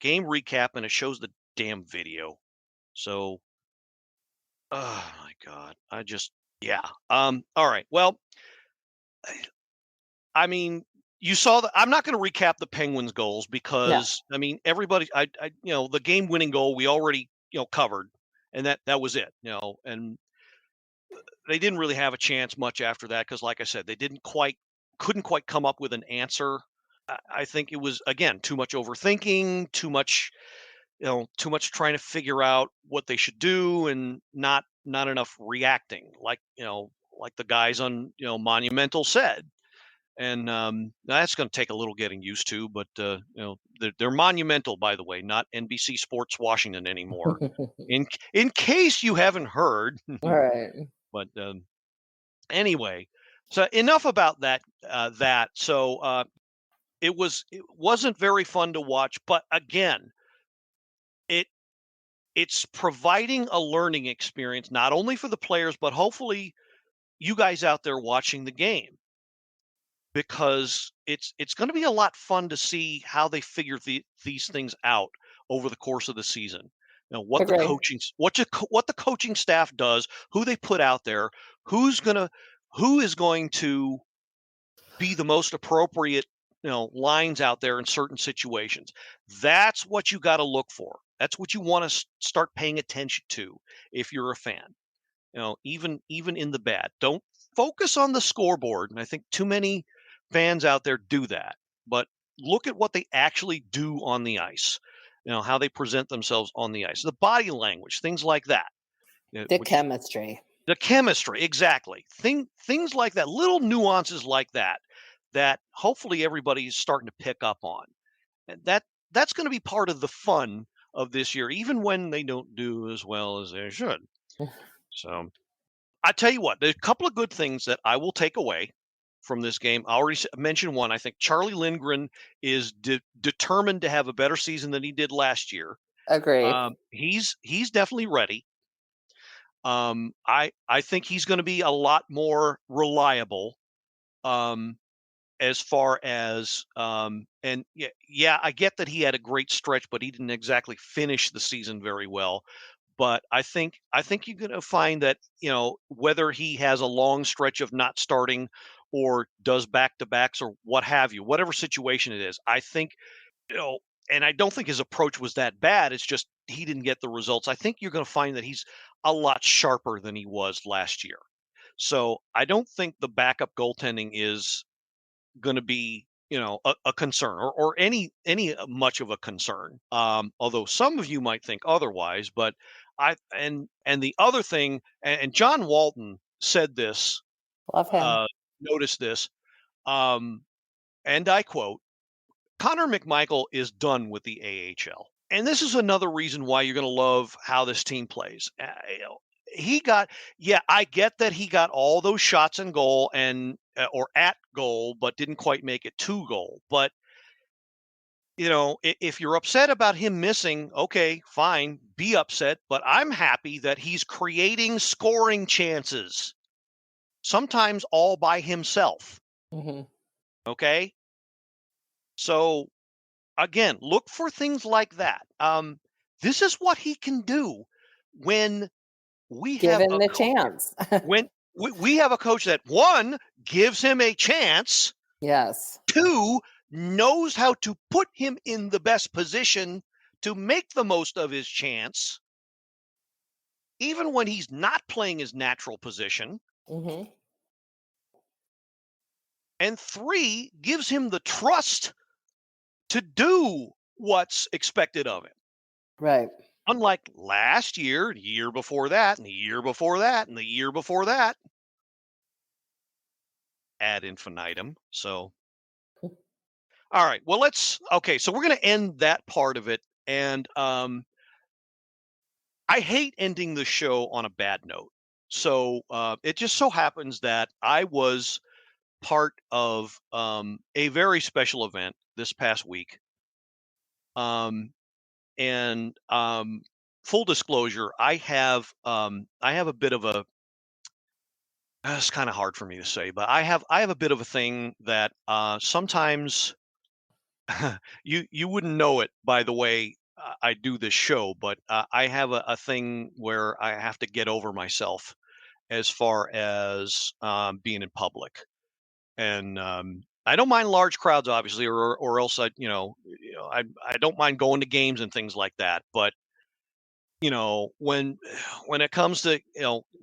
game recap, and it shows the damn video. So, oh my god, yeah. All right. Well, I mean, you saw that. I'm not going to recap the Penguins' goals No. because I mean, everybody. The game-winning goal we already covered, and that was it. And they didn't really have a chance much after that because, like I said, they couldn't quite come up with an answer. I think it was again too much overthinking, too much trying to figure out what they should do and not enough reacting like the guys on Monumental said. And that's going to take a little getting used to, but they're Monumental, by the way, not NBC Sports Washington anymore, in case you haven't heard. All right. But anyway, so enough about that so it wasn't very fun to watch, but again, it it's providing a learning experience not only for the players but hopefully you guys out there watching the game, because it's going to be a lot fun to see how they figure these things out over the course of the season. What the Agree. what the coaching staff does, who they put out there, who is going to be the most appropriate lines out there in certain situations. That's what you got to look for. That's what you want to start paying attention to if you're a fan. Even in the bad, don't focus on the scoreboard. And I think too many fans out there do that. But look at what they actually do on the ice. How they present themselves on the ice, the body language, things like that. The chemistry. The chemistry, exactly. Things like that, little nuances like that hopefully everybody is starting to pick up on. And that's going to be part of the fun of this year, even when they don't do as well as they should. So I tell you what, there's a couple of good things that I will take away from this game. I already mentioned one. I think Charlie Lindgren is determined to have a better season than he did last year. Agree. He's definitely ready. I think he's going to be a lot more reliable As far as and yeah, I get that he had a great stretch, but he didn't exactly finish the season very well. But I think you're going to find that, whether he has a long stretch of not starting or does back to backs or what have you, whatever situation it is, I think, you know, and I don't think his approach was that bad. It's just he didn't get the results. I think you're going to find that he's a lot sharper than he was last year. So I don't think the backup goaltending is going to be, a concern, or any much of a concern. Although some of you might think otherwise, but and the other thing, and John Walton said this, Love him. notice this, um, and I quote: Connor McMichael is done with the AHL. And this is another reason why you're going to love how this team plays. He got, yeah, I get that he got all those shots in goal and or at goal, but didn't quite make it to goal. But if you're upset about him missing, okay, fine, be upset. But I'm happy that he's creating scoring chances, sometimes all by himself. Hmm. Okay, so again, look for things like that. This is what he can do when we have Given a the coach, chance. when we have a coach that, one, gives him a chance, Yes. two, knows how to put him in the best position to make the most of his chance, even when he's not playing his natural position, Hmm. and three, gives him the trust to do what's expected of him. Right. Unlike last year, the year before that, and the year before that, and the year before that, ad infinitum. So, all right. Well, okay. So we're going to end that part of it. And I hate ending the show on a bad note. So it just so happens that I was part of a very special event this past week. And full disclosure, I have a bit of a it's kind of hard for me to say, but I have a bit of a thing that sometimes you wouldn't know it by the way I do this show, but I have a thing where I have to get over myself as far as being in public, and I don't mind large crowds, obviously, or else I don't mind going to games and things like that, but when it comes to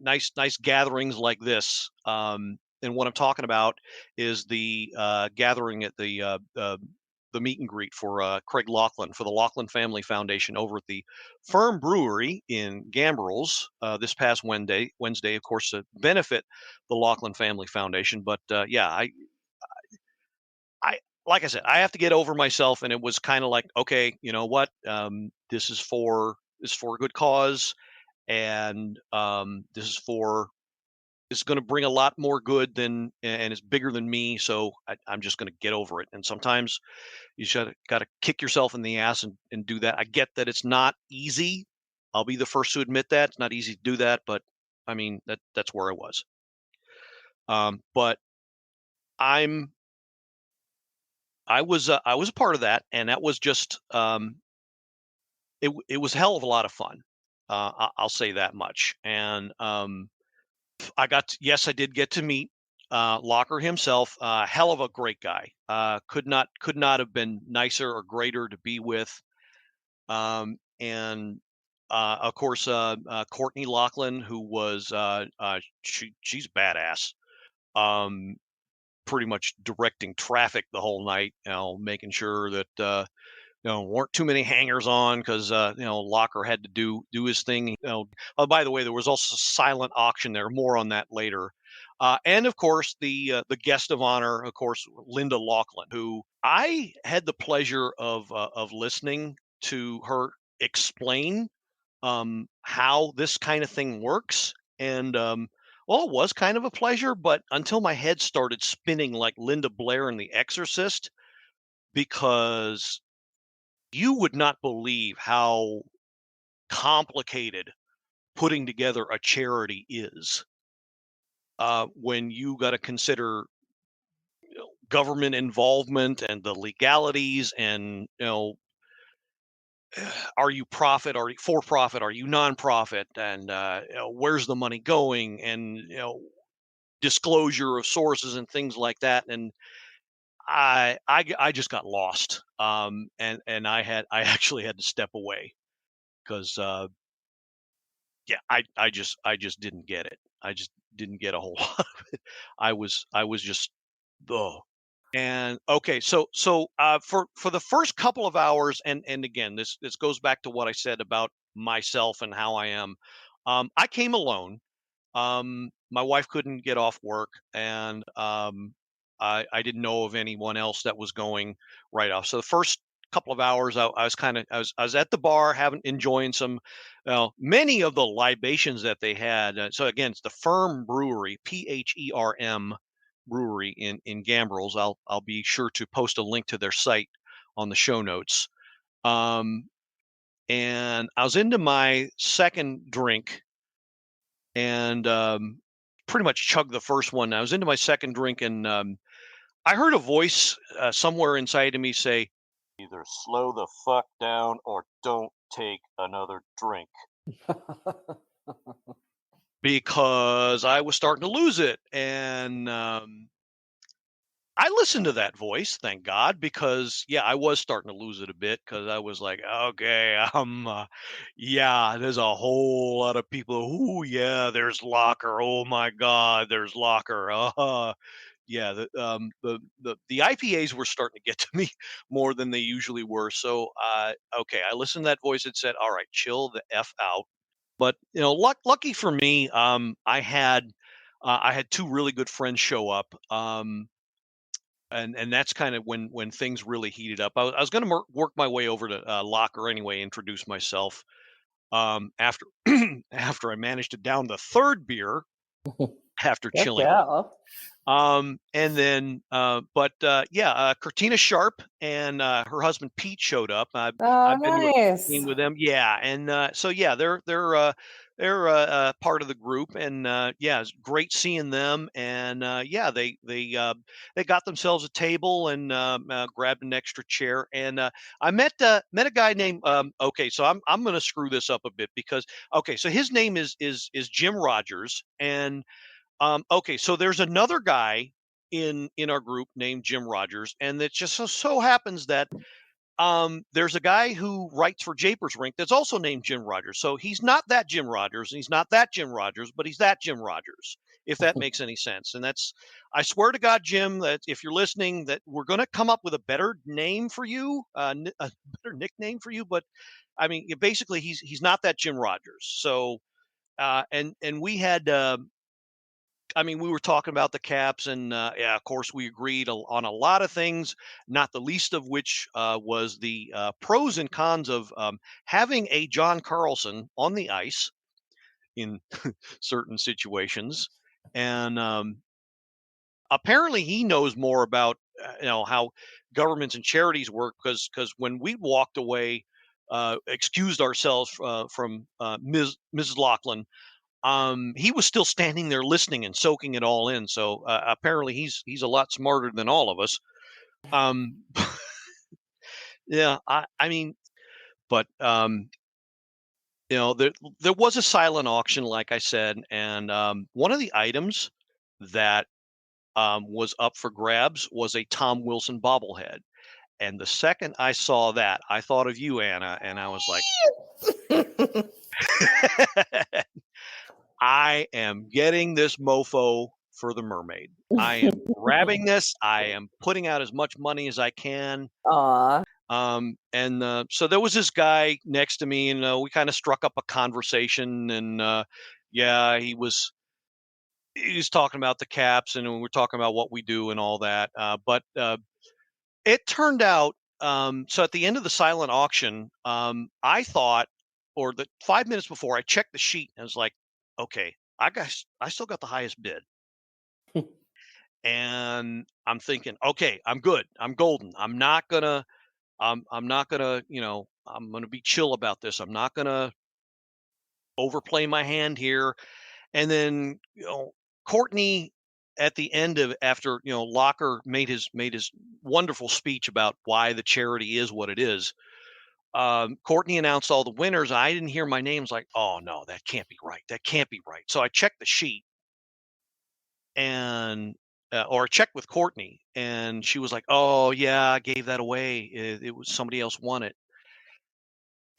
nice gatherings like this, and what I'm talking about is the gathering at the meet and greet for Craig Laughlin for the Laughlin Family Foundation over at the Pherm Brewery in Gambrels this past Wednesday, of course, to benefit the Laughlin Family Foundation. But yeah, I like I said, I have to get over myself, and it was kind of like, okay, you know what, this is for a good cause, and this is going to bring a lot more good than, and it's bigger than me. So I'm just going to get over it. And sometimes you should got to kick yourself in the ass and do that. I get that it's not easy. I'll be the first to admit that it's not easy to do that, but I mean that's where I was. But I was a part of that, and that was just it was a hell of a lot of fun. I'll say that much. And yes, I did get to meet Locker himself. Hell of a great guy. Could not have been nicer or greater to be with. And of course, Courtney Laughlin, who was she's badass. Pretty much directing traffic the whole night, making sure that weren't too many hangers on, because Locker had to do his thing. Oh, by the way, there was also silent auction there. More on that later. And of course, the guest of honor, of course, Linda Laughlin, who I had the pleasure of listening to her explain how this kind of thing works. And well, it was kind of a pleasure, but until my head started spinning like Linda Blair in The Exorcist, because you would not believe how complicated putting together a charity is when you got to consider government involvement and the legalities, and are you profit, are you for profit, are you nonprofit, and where's the money going, and disclosure of sources and things like that. And I just got lost, and I actually had to step away because yeah, I just didn't get it. I just didn't get a whole lot of it. I was just, oh. And okay, so for the first couple of hours, and again, this goes back to what I said about myself and how I am. I came alone. My wife couldn't get off work, and I didn't know of anyone else that was going right off. So the first couple of hours, I was kind of I was at the bar, having enjoying some, many of the libations that they had. So again, it's the Pherm Brewery, Pherm Brewery in Gambrels. I'll be sure to post a link to their site on the show notes. Um, and I was into my second drink, and pretty much chugged the first one. I was into my second drink, and I heard a voice somewhere inside of me say, "Either slow the fuck down or don't take another drink," because I was starting to lose it. And I listened to that voice, thank God, because yeah, I was starting to lose it a bit, because I was like, okay, yeah, there's a whole lot of people. Oh yeah, there's Locker. Oh my God, there's Locker. Yeah, the IPAs were starting to get to me more than they usually were. So okay, I listened to that voice that said, "All right, chill the f out." But lucky for me, I had two really good friends show up. And that's kind of when things really heated up. I was going to work my way over to Locker anyway, introduce myself. After after I managed to down the third beer after Good chilling. girl. And then, yeah, Cortina Sharp and her husband Pete showed up. Oh, I've been to a nice. game with them, yeah, and so yeah, they're part of the group, and yeah, it's great seeing them. And yeah, they got themselves a table and grabbed an extra chair, and I met a guy named okay, so I'm going to screw this up a bit, because okay, so his name is Jim Rogers. And okay, so there's another guy in our group named Jim Rogers, and it just so happens that there's a guy who writes for Japers Rink that's also named Jim Rogers. So he's not that Jim Rogers, and he's not that Jim Rogers, but he's that Jim Rogers, if that makes any sense. And that's, I swear to God, Jim, that if you're listening, that we're going to come up with a better name for you, a better nickname for you. But I mean, basically, he's not that Jim Rogers. So and we had. I mean, we were talking about the caps, and yeah, of course, we agreed on a lot of things, not the least of which was the pros and cons of having a John Carlson on the ice in certain situations. And apparently, he knows more about how governments and charities work, because when we walked away, excused ourselves from Mrs. Laughlin, he was still standing there listening and soaking it all in. So apparently he's a lot smarter than all of us. Um, yeah, I mean, but there was a silent auction, like I said, and one of the items that was up for grabs was a Tom Wilson bobblehead. And the second I saw that, I thought of you, Anna, and I was like, I am getting this mofo for the mermaid. I am grabbing this. I am putting out as much money as I can. Aw. And so there was this guy next to me, and we kind of struck up a conversation. And yeah, he was talking about the caps, and we were talking about what we do and all that. But it turned out, so at the end of the silent auction, I thought, or the 5 minutes before, I checked the sheet and I was like, okay, I still got the highest bid. And I'm thinking, okay, I'm good. I'm golden. I'm not gonna, I'm gonna be chill about this. I'm not gonna overplay my hand here. And then, Courtney at the end of after Locker made his wonderful speech about why the charity is what it is. Courtney announced all the winners. I didn't hear my names. Like, oh no, that can't be right. That can't be right. So I checked the sheet and or checked with Courtney, and she was like, "Oh yeah, I gave that away. It was somebody else won it."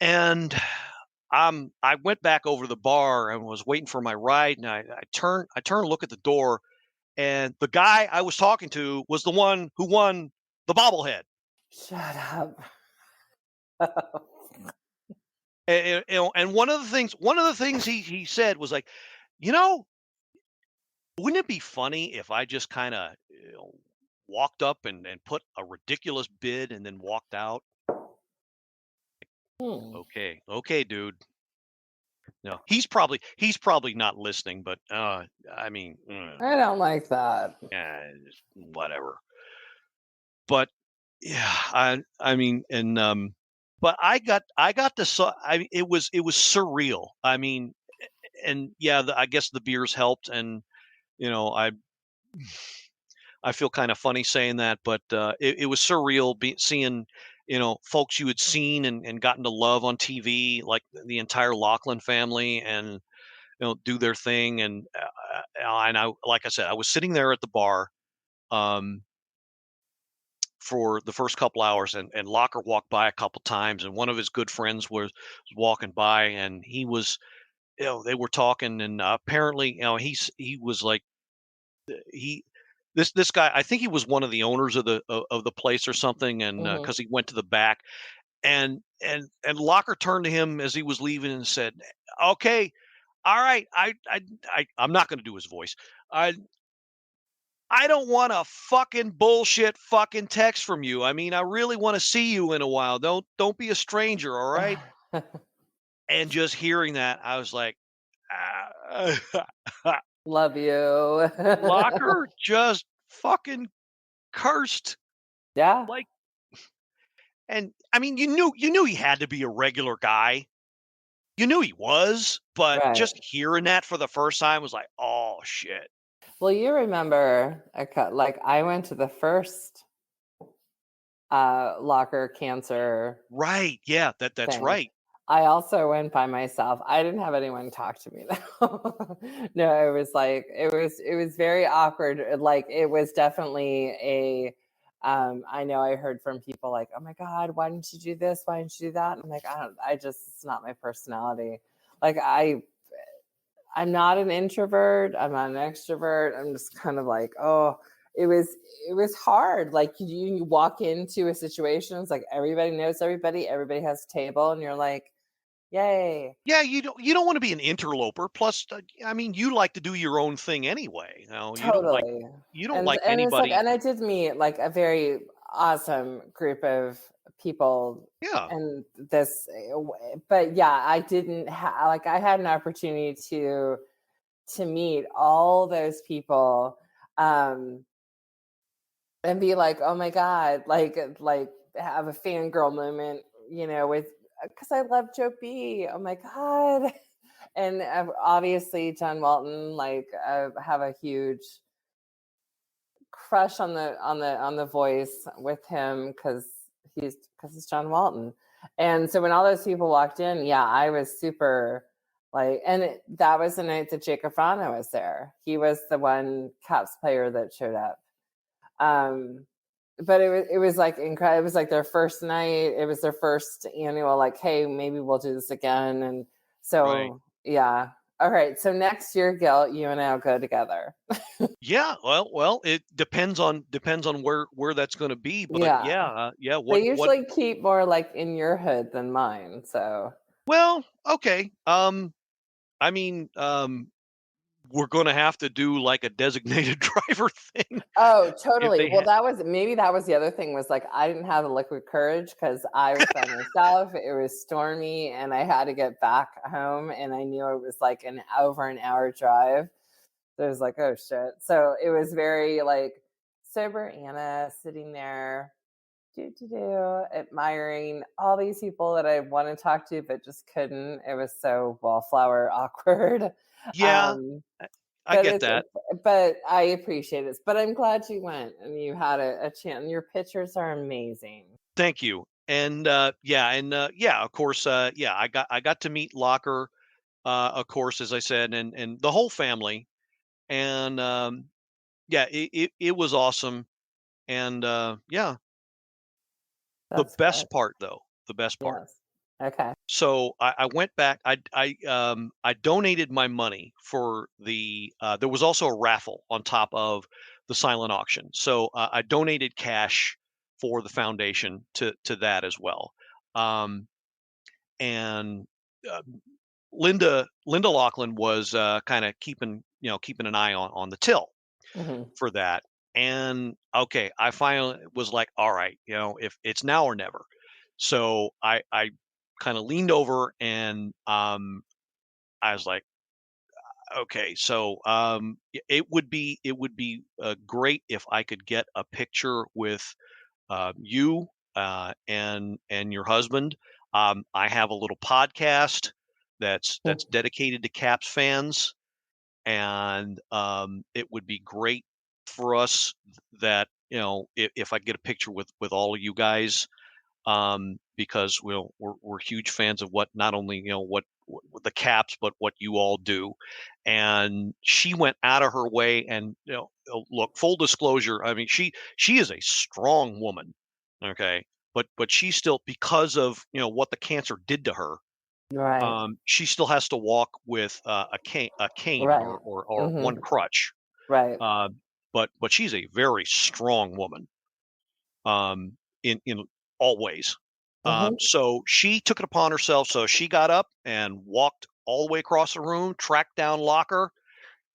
And I went back over to the bar and was waiting for my ride, and I turned to look at the door, and the guy I was talking to was the one who won the bobblehead. Shut up. And one of the things he said was like, wouldn't it be funny if I just kind of walked up and put a ridiculous bid and then walked out? Okay, dude. No, he's probably not listening, but I mean, I don't like that. whatever. But yeah, I mean, and but I got the it was surreal. I mean, and yeah, I guess the beers helped, and I feel kind of funny saying that, but it was surreal seeing folks you had seen and gotten to love on TV, like the entire Laughlin family, and do their thing. And I, like I said, I was sitting there at the bar for the first couple hours, and Locker walked by a couple times, and one of his good friends was walking by, and he was they were talking, and apparently he was like he this guy, I think he was one of the owners of the place or something, and because he went to the back, and Locker turned to him as he was leaving and said, "Okay, all right, I'm not going to do his voice. I don't want a fucking bullshit fucking text from you. I mean, I really want to see you in a while. Don't be a stranger, all right?" And just hearing that, I was like, Love you. Locker just fucking cursed. Yeah. Like, and I mean, you knew he had to be a regular guy. You knew he was, but Right. just hearing that for the first time was like, oh shit. Well, you remember, I went to the first Locker cancer. Right. Yeah, that's thing. right. I also went by myself. I didn't have anyone talk to me though. No, it was like it was very awkward. Like it was definitely a I know I heard from people like, "Oh my God, why didn't you do this? Why didn't you do that?" And I'm like, it's not my personality. Like I'm not an introvert. I'm not an extrovert. I'm just kind of like, oh, it was hard. Like you walk into a situation, it's like everybody knows everybody. Everybody has a table, and you're like, yay. Yeah, you don't want to be an interloper. Plus, I mean, you like to do your own thing anyway. Totally. You don't like and it's like, anybody. and I did meet like a very awesome group of people. Yeah. And but yeah, I didn't like I had an opportunity to meet all those people and be like, oh my God, like have a fangirl moment, with because I love Joe B. Oh my God. And obviously John Walton, like I have a huge crush on the voice with him because it's John Walton. And so when all those people walked in, yeah, I was super like, and that was the night that Jacob Frano was there. He was the one Caps player that showed up. But it was like incredible. It was like their first night. It was their first annual, like, hey, maybe we'll do this again. And so, Right. Yeah. All right. So next year, Gil, you and I'll go together. Yeah. Well, it depends on where that's going to be. But Yeah. yeah. They usually keep more like in your hood than mine. So. Well, okay. I mean, we're going to have to do like a designated driver thing. Oh, totally. Well, that was the other thing was like I didn't have the liquid courage because I was by myself. It was stormy and I had to get back home and I knew it was like over an hour drive. So it was like, oh shit. So it was very like sober Anna sitting there, admiring all these people that I want to talk to but just couldn't. It was so wallflower awkward. Yeah. I But get that. but I appreciate it. But I'm glad you went and you had a chance. Your pictures are amazing. Thank you. And of course, I got to meet Locker, of course, as I said, and the whole family. And it was awesome. And the That's good. best part though, the best part. Yes. Okay. So I went back. I donated my money for the. There was also a raffle on top of the silent auction. So I donated cash for the foundation to that as well. Um, and uh, Linda Laughlin was kind of keeping an eye on the till Hmm. for that. And okay, I finally was like, all right, if it's now or never. So I kind of leaned over and I was like, okay, so it would be great if I could get a picture with you and your husband. I have a little podcast that's dedicated to Caps fans, and it would be great for us that if I get a picture with all of you guys, because we're huge fans of what not only what the Caps but what you all do. And she went out of her way, and look, full disclosure, I mean she is a strong woman, okay, but she still, because of what the cancer did to her, Right. she still has to walk with a cane Right. or Hmm. one crutch. Right. uh, but she's a very strong woman, in all ways. Hmm. So she took it upon herself. So she got up and walked all the way across the room, tracked down Locker,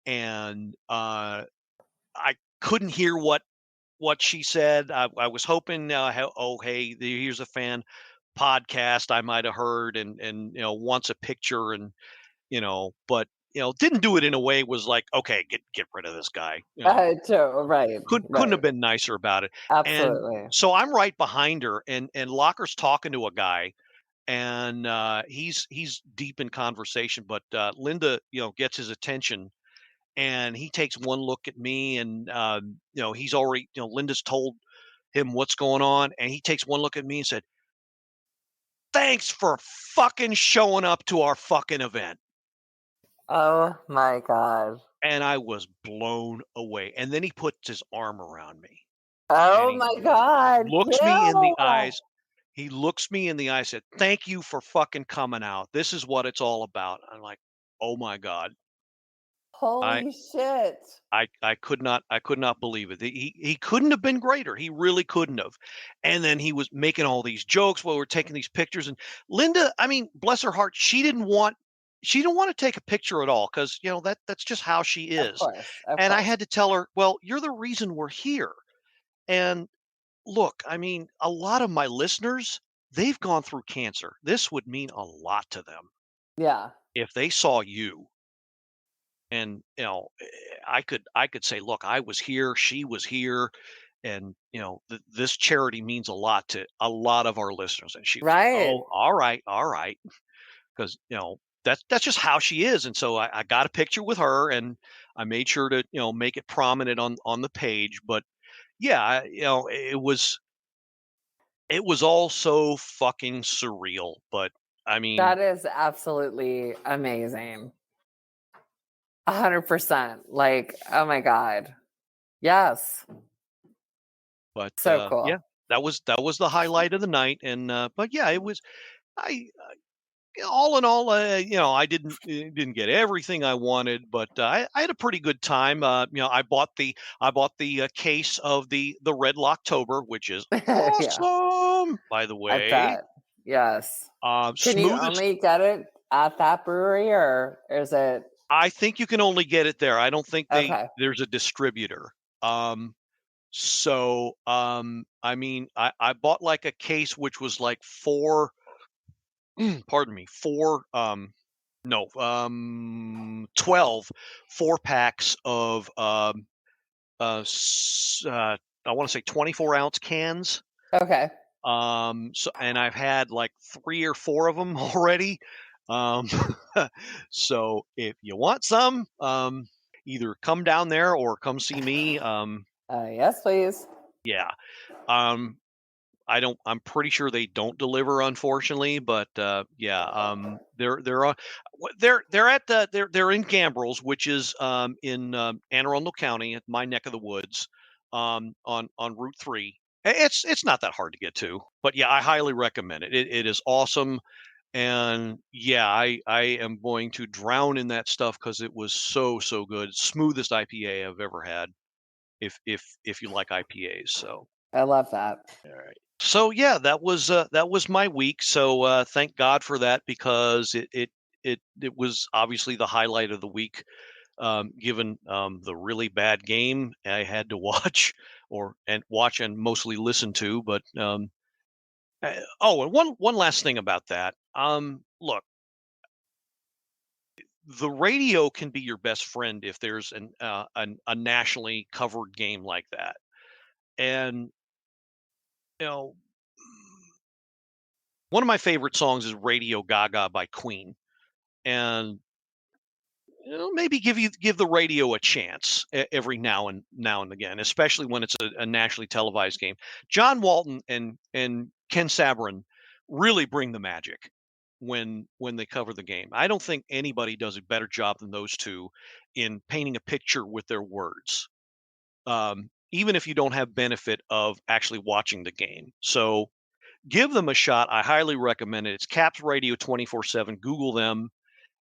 and I couldn't hear what she said. I was hoping, hey, here's a fan podcast I might have heard, and wants a picture, and but didn't do it in a way was like, okay, get rid of this guy. Right. Couldn't have Right. been nicer about it. And Absolutely. so I'm right behind her, and Locker's talking to a guy, and he's deep in conversation, but Linda, gets his attention, and he takes one look at me, and he's already, Linda's told him what's going on, and he takes one look at me and said, "Thanks for fucking showing up to our fucking event." Oh my God. And I was blown away. And then he puts his arm around me, and Oh he my God. looks me in the Kill. eyes. He looks me in the eye, said, "Thank you for fucking coming out. This is what it's all about." I'm like, "Oh my God." I Holy shit. I could not believe it. He couldn't have been greater. He really couldn't have. And then he was making all these jokes while we're taking these pictures. And Linda, I mean, bless her heart, she didn't want to take a picture at all, because that's just how she Of is. course. Of And I course. had to tell her, "Well, you're the reason we're here." And look, I mean, a lot of my listeners, they've gone through cancer. This would mean a lot to them Yeah. if they saw you. And I could say, "Look, I was here, she was here, and this charity means a lot to a lot of our listeners." And she was like, Right. "Oh, all right," because that's just how she is. And so I got a picture with her, and I made sure to make it prominent on the page. But yeah, it was all so fucking surreal. But I mean, That is absolutely amazing. 100%. Like, oh my God. Yes. but So yeah, cool. that was the highlight of the night. And but yeah, it was. I All in all, I didn't get everything I wanted, but I had a pretty good time. I bought the case of the Red Locktober, which is Yeah. awesome, by the I way. bet. Yes. Can you Smoothest. only get it at that brewery or is it I think you can only get it there. I don't think okay? there's a distributor. I mean, I bought like a case which was like four. Pardon me, four. No, 12 4-packs of I want to say 24-ounce cans. Okay. And I've had like 3 or 4 of them already. Um, so if you want some, either come down there or come see me. Yes, please. Yeah. I'm pretty sure they don't deliver, unfortunately, but they're in Gambrels, which is in Anne Arundel County, at my neck of the woods, on Route 3. It's not that hard to get to, but yeah, I highly recommend it. It is awesome, and yeah, I am going to drown in that stuff because it was so good. Smoothest IPA I've ever had. If you like IPAs, so. I love that. All right. So yeah, that was my week. So thank God for that, because it was obviously the highlight of the week, given the really bad game I had to watch and mostly listen to. But and one last thing about that. Look, the radio can be your best friend if there's a nationally covered game like that, and you know. One of my favorite songs is Radio Gaga by Queen, and maybe give the radio a chance every now and again, especially when it's a nationally televised game. John Walton and Ken Sabrin really bring the magic when they cover the game. I don't think anybody does a better job than those two in painting a picture with their words, even if you don't have benefit of actually watching the game. So give them a shot. I highly recommend it. It's Caps Radio 24/7. Google them,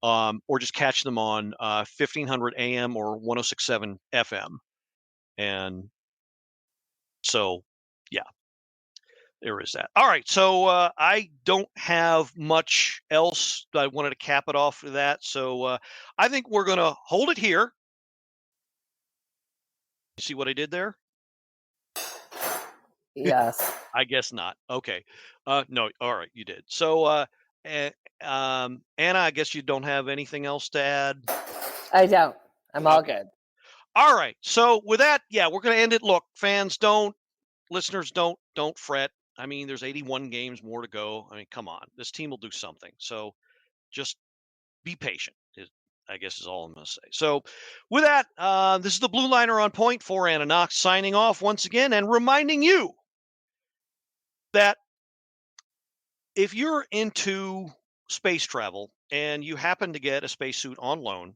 or just catch them on 1500 AM or 1067 FM. And so, yeah, there is that. All right. So I don't have much else. I wanted to cap it off with that. So I think we're going to hold it here. You see what I did there? Yes. I guess not. Okay. No. All right. You did. So, Anna, I guess you don't have anything else to add. I don't. I'm all Okay. good. All right. So with that, yeah, we're going to end it. Look, fans, listeners, don't fret. I mean, there's 81 games more to go. I mean, come on, this team will do something. So just be patient, I guess is all I'm going to say. So with that, this is the Blue Liner on Point for Anna Knox signing off once again and reminding you that if you're into space travel and you happen to get a spacesuit on loan,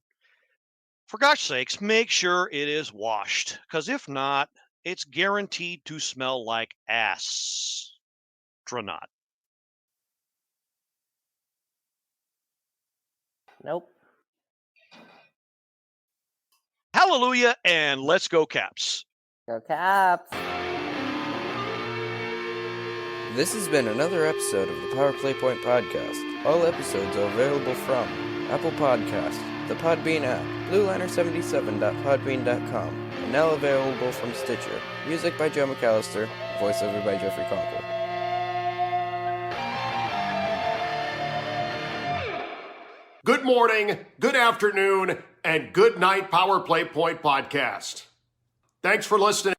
for gosh sakes, make sure it is washed, because if not, it's guaranteed to smell like astronaut. Nope. Hallelujah, and let's go Caps. Go Caps. This has been another episode of the Power Play Point podcast. All episodes are available from Apple Podcasts, the Podbean app, blueliner77.podbean.com, and now available from Stitcher. Music by Joe McAllister, voiceover by Jeffrey Conkle. Good morning, good afternoon, and good night, Power Play Point podcast. Thanks for listening.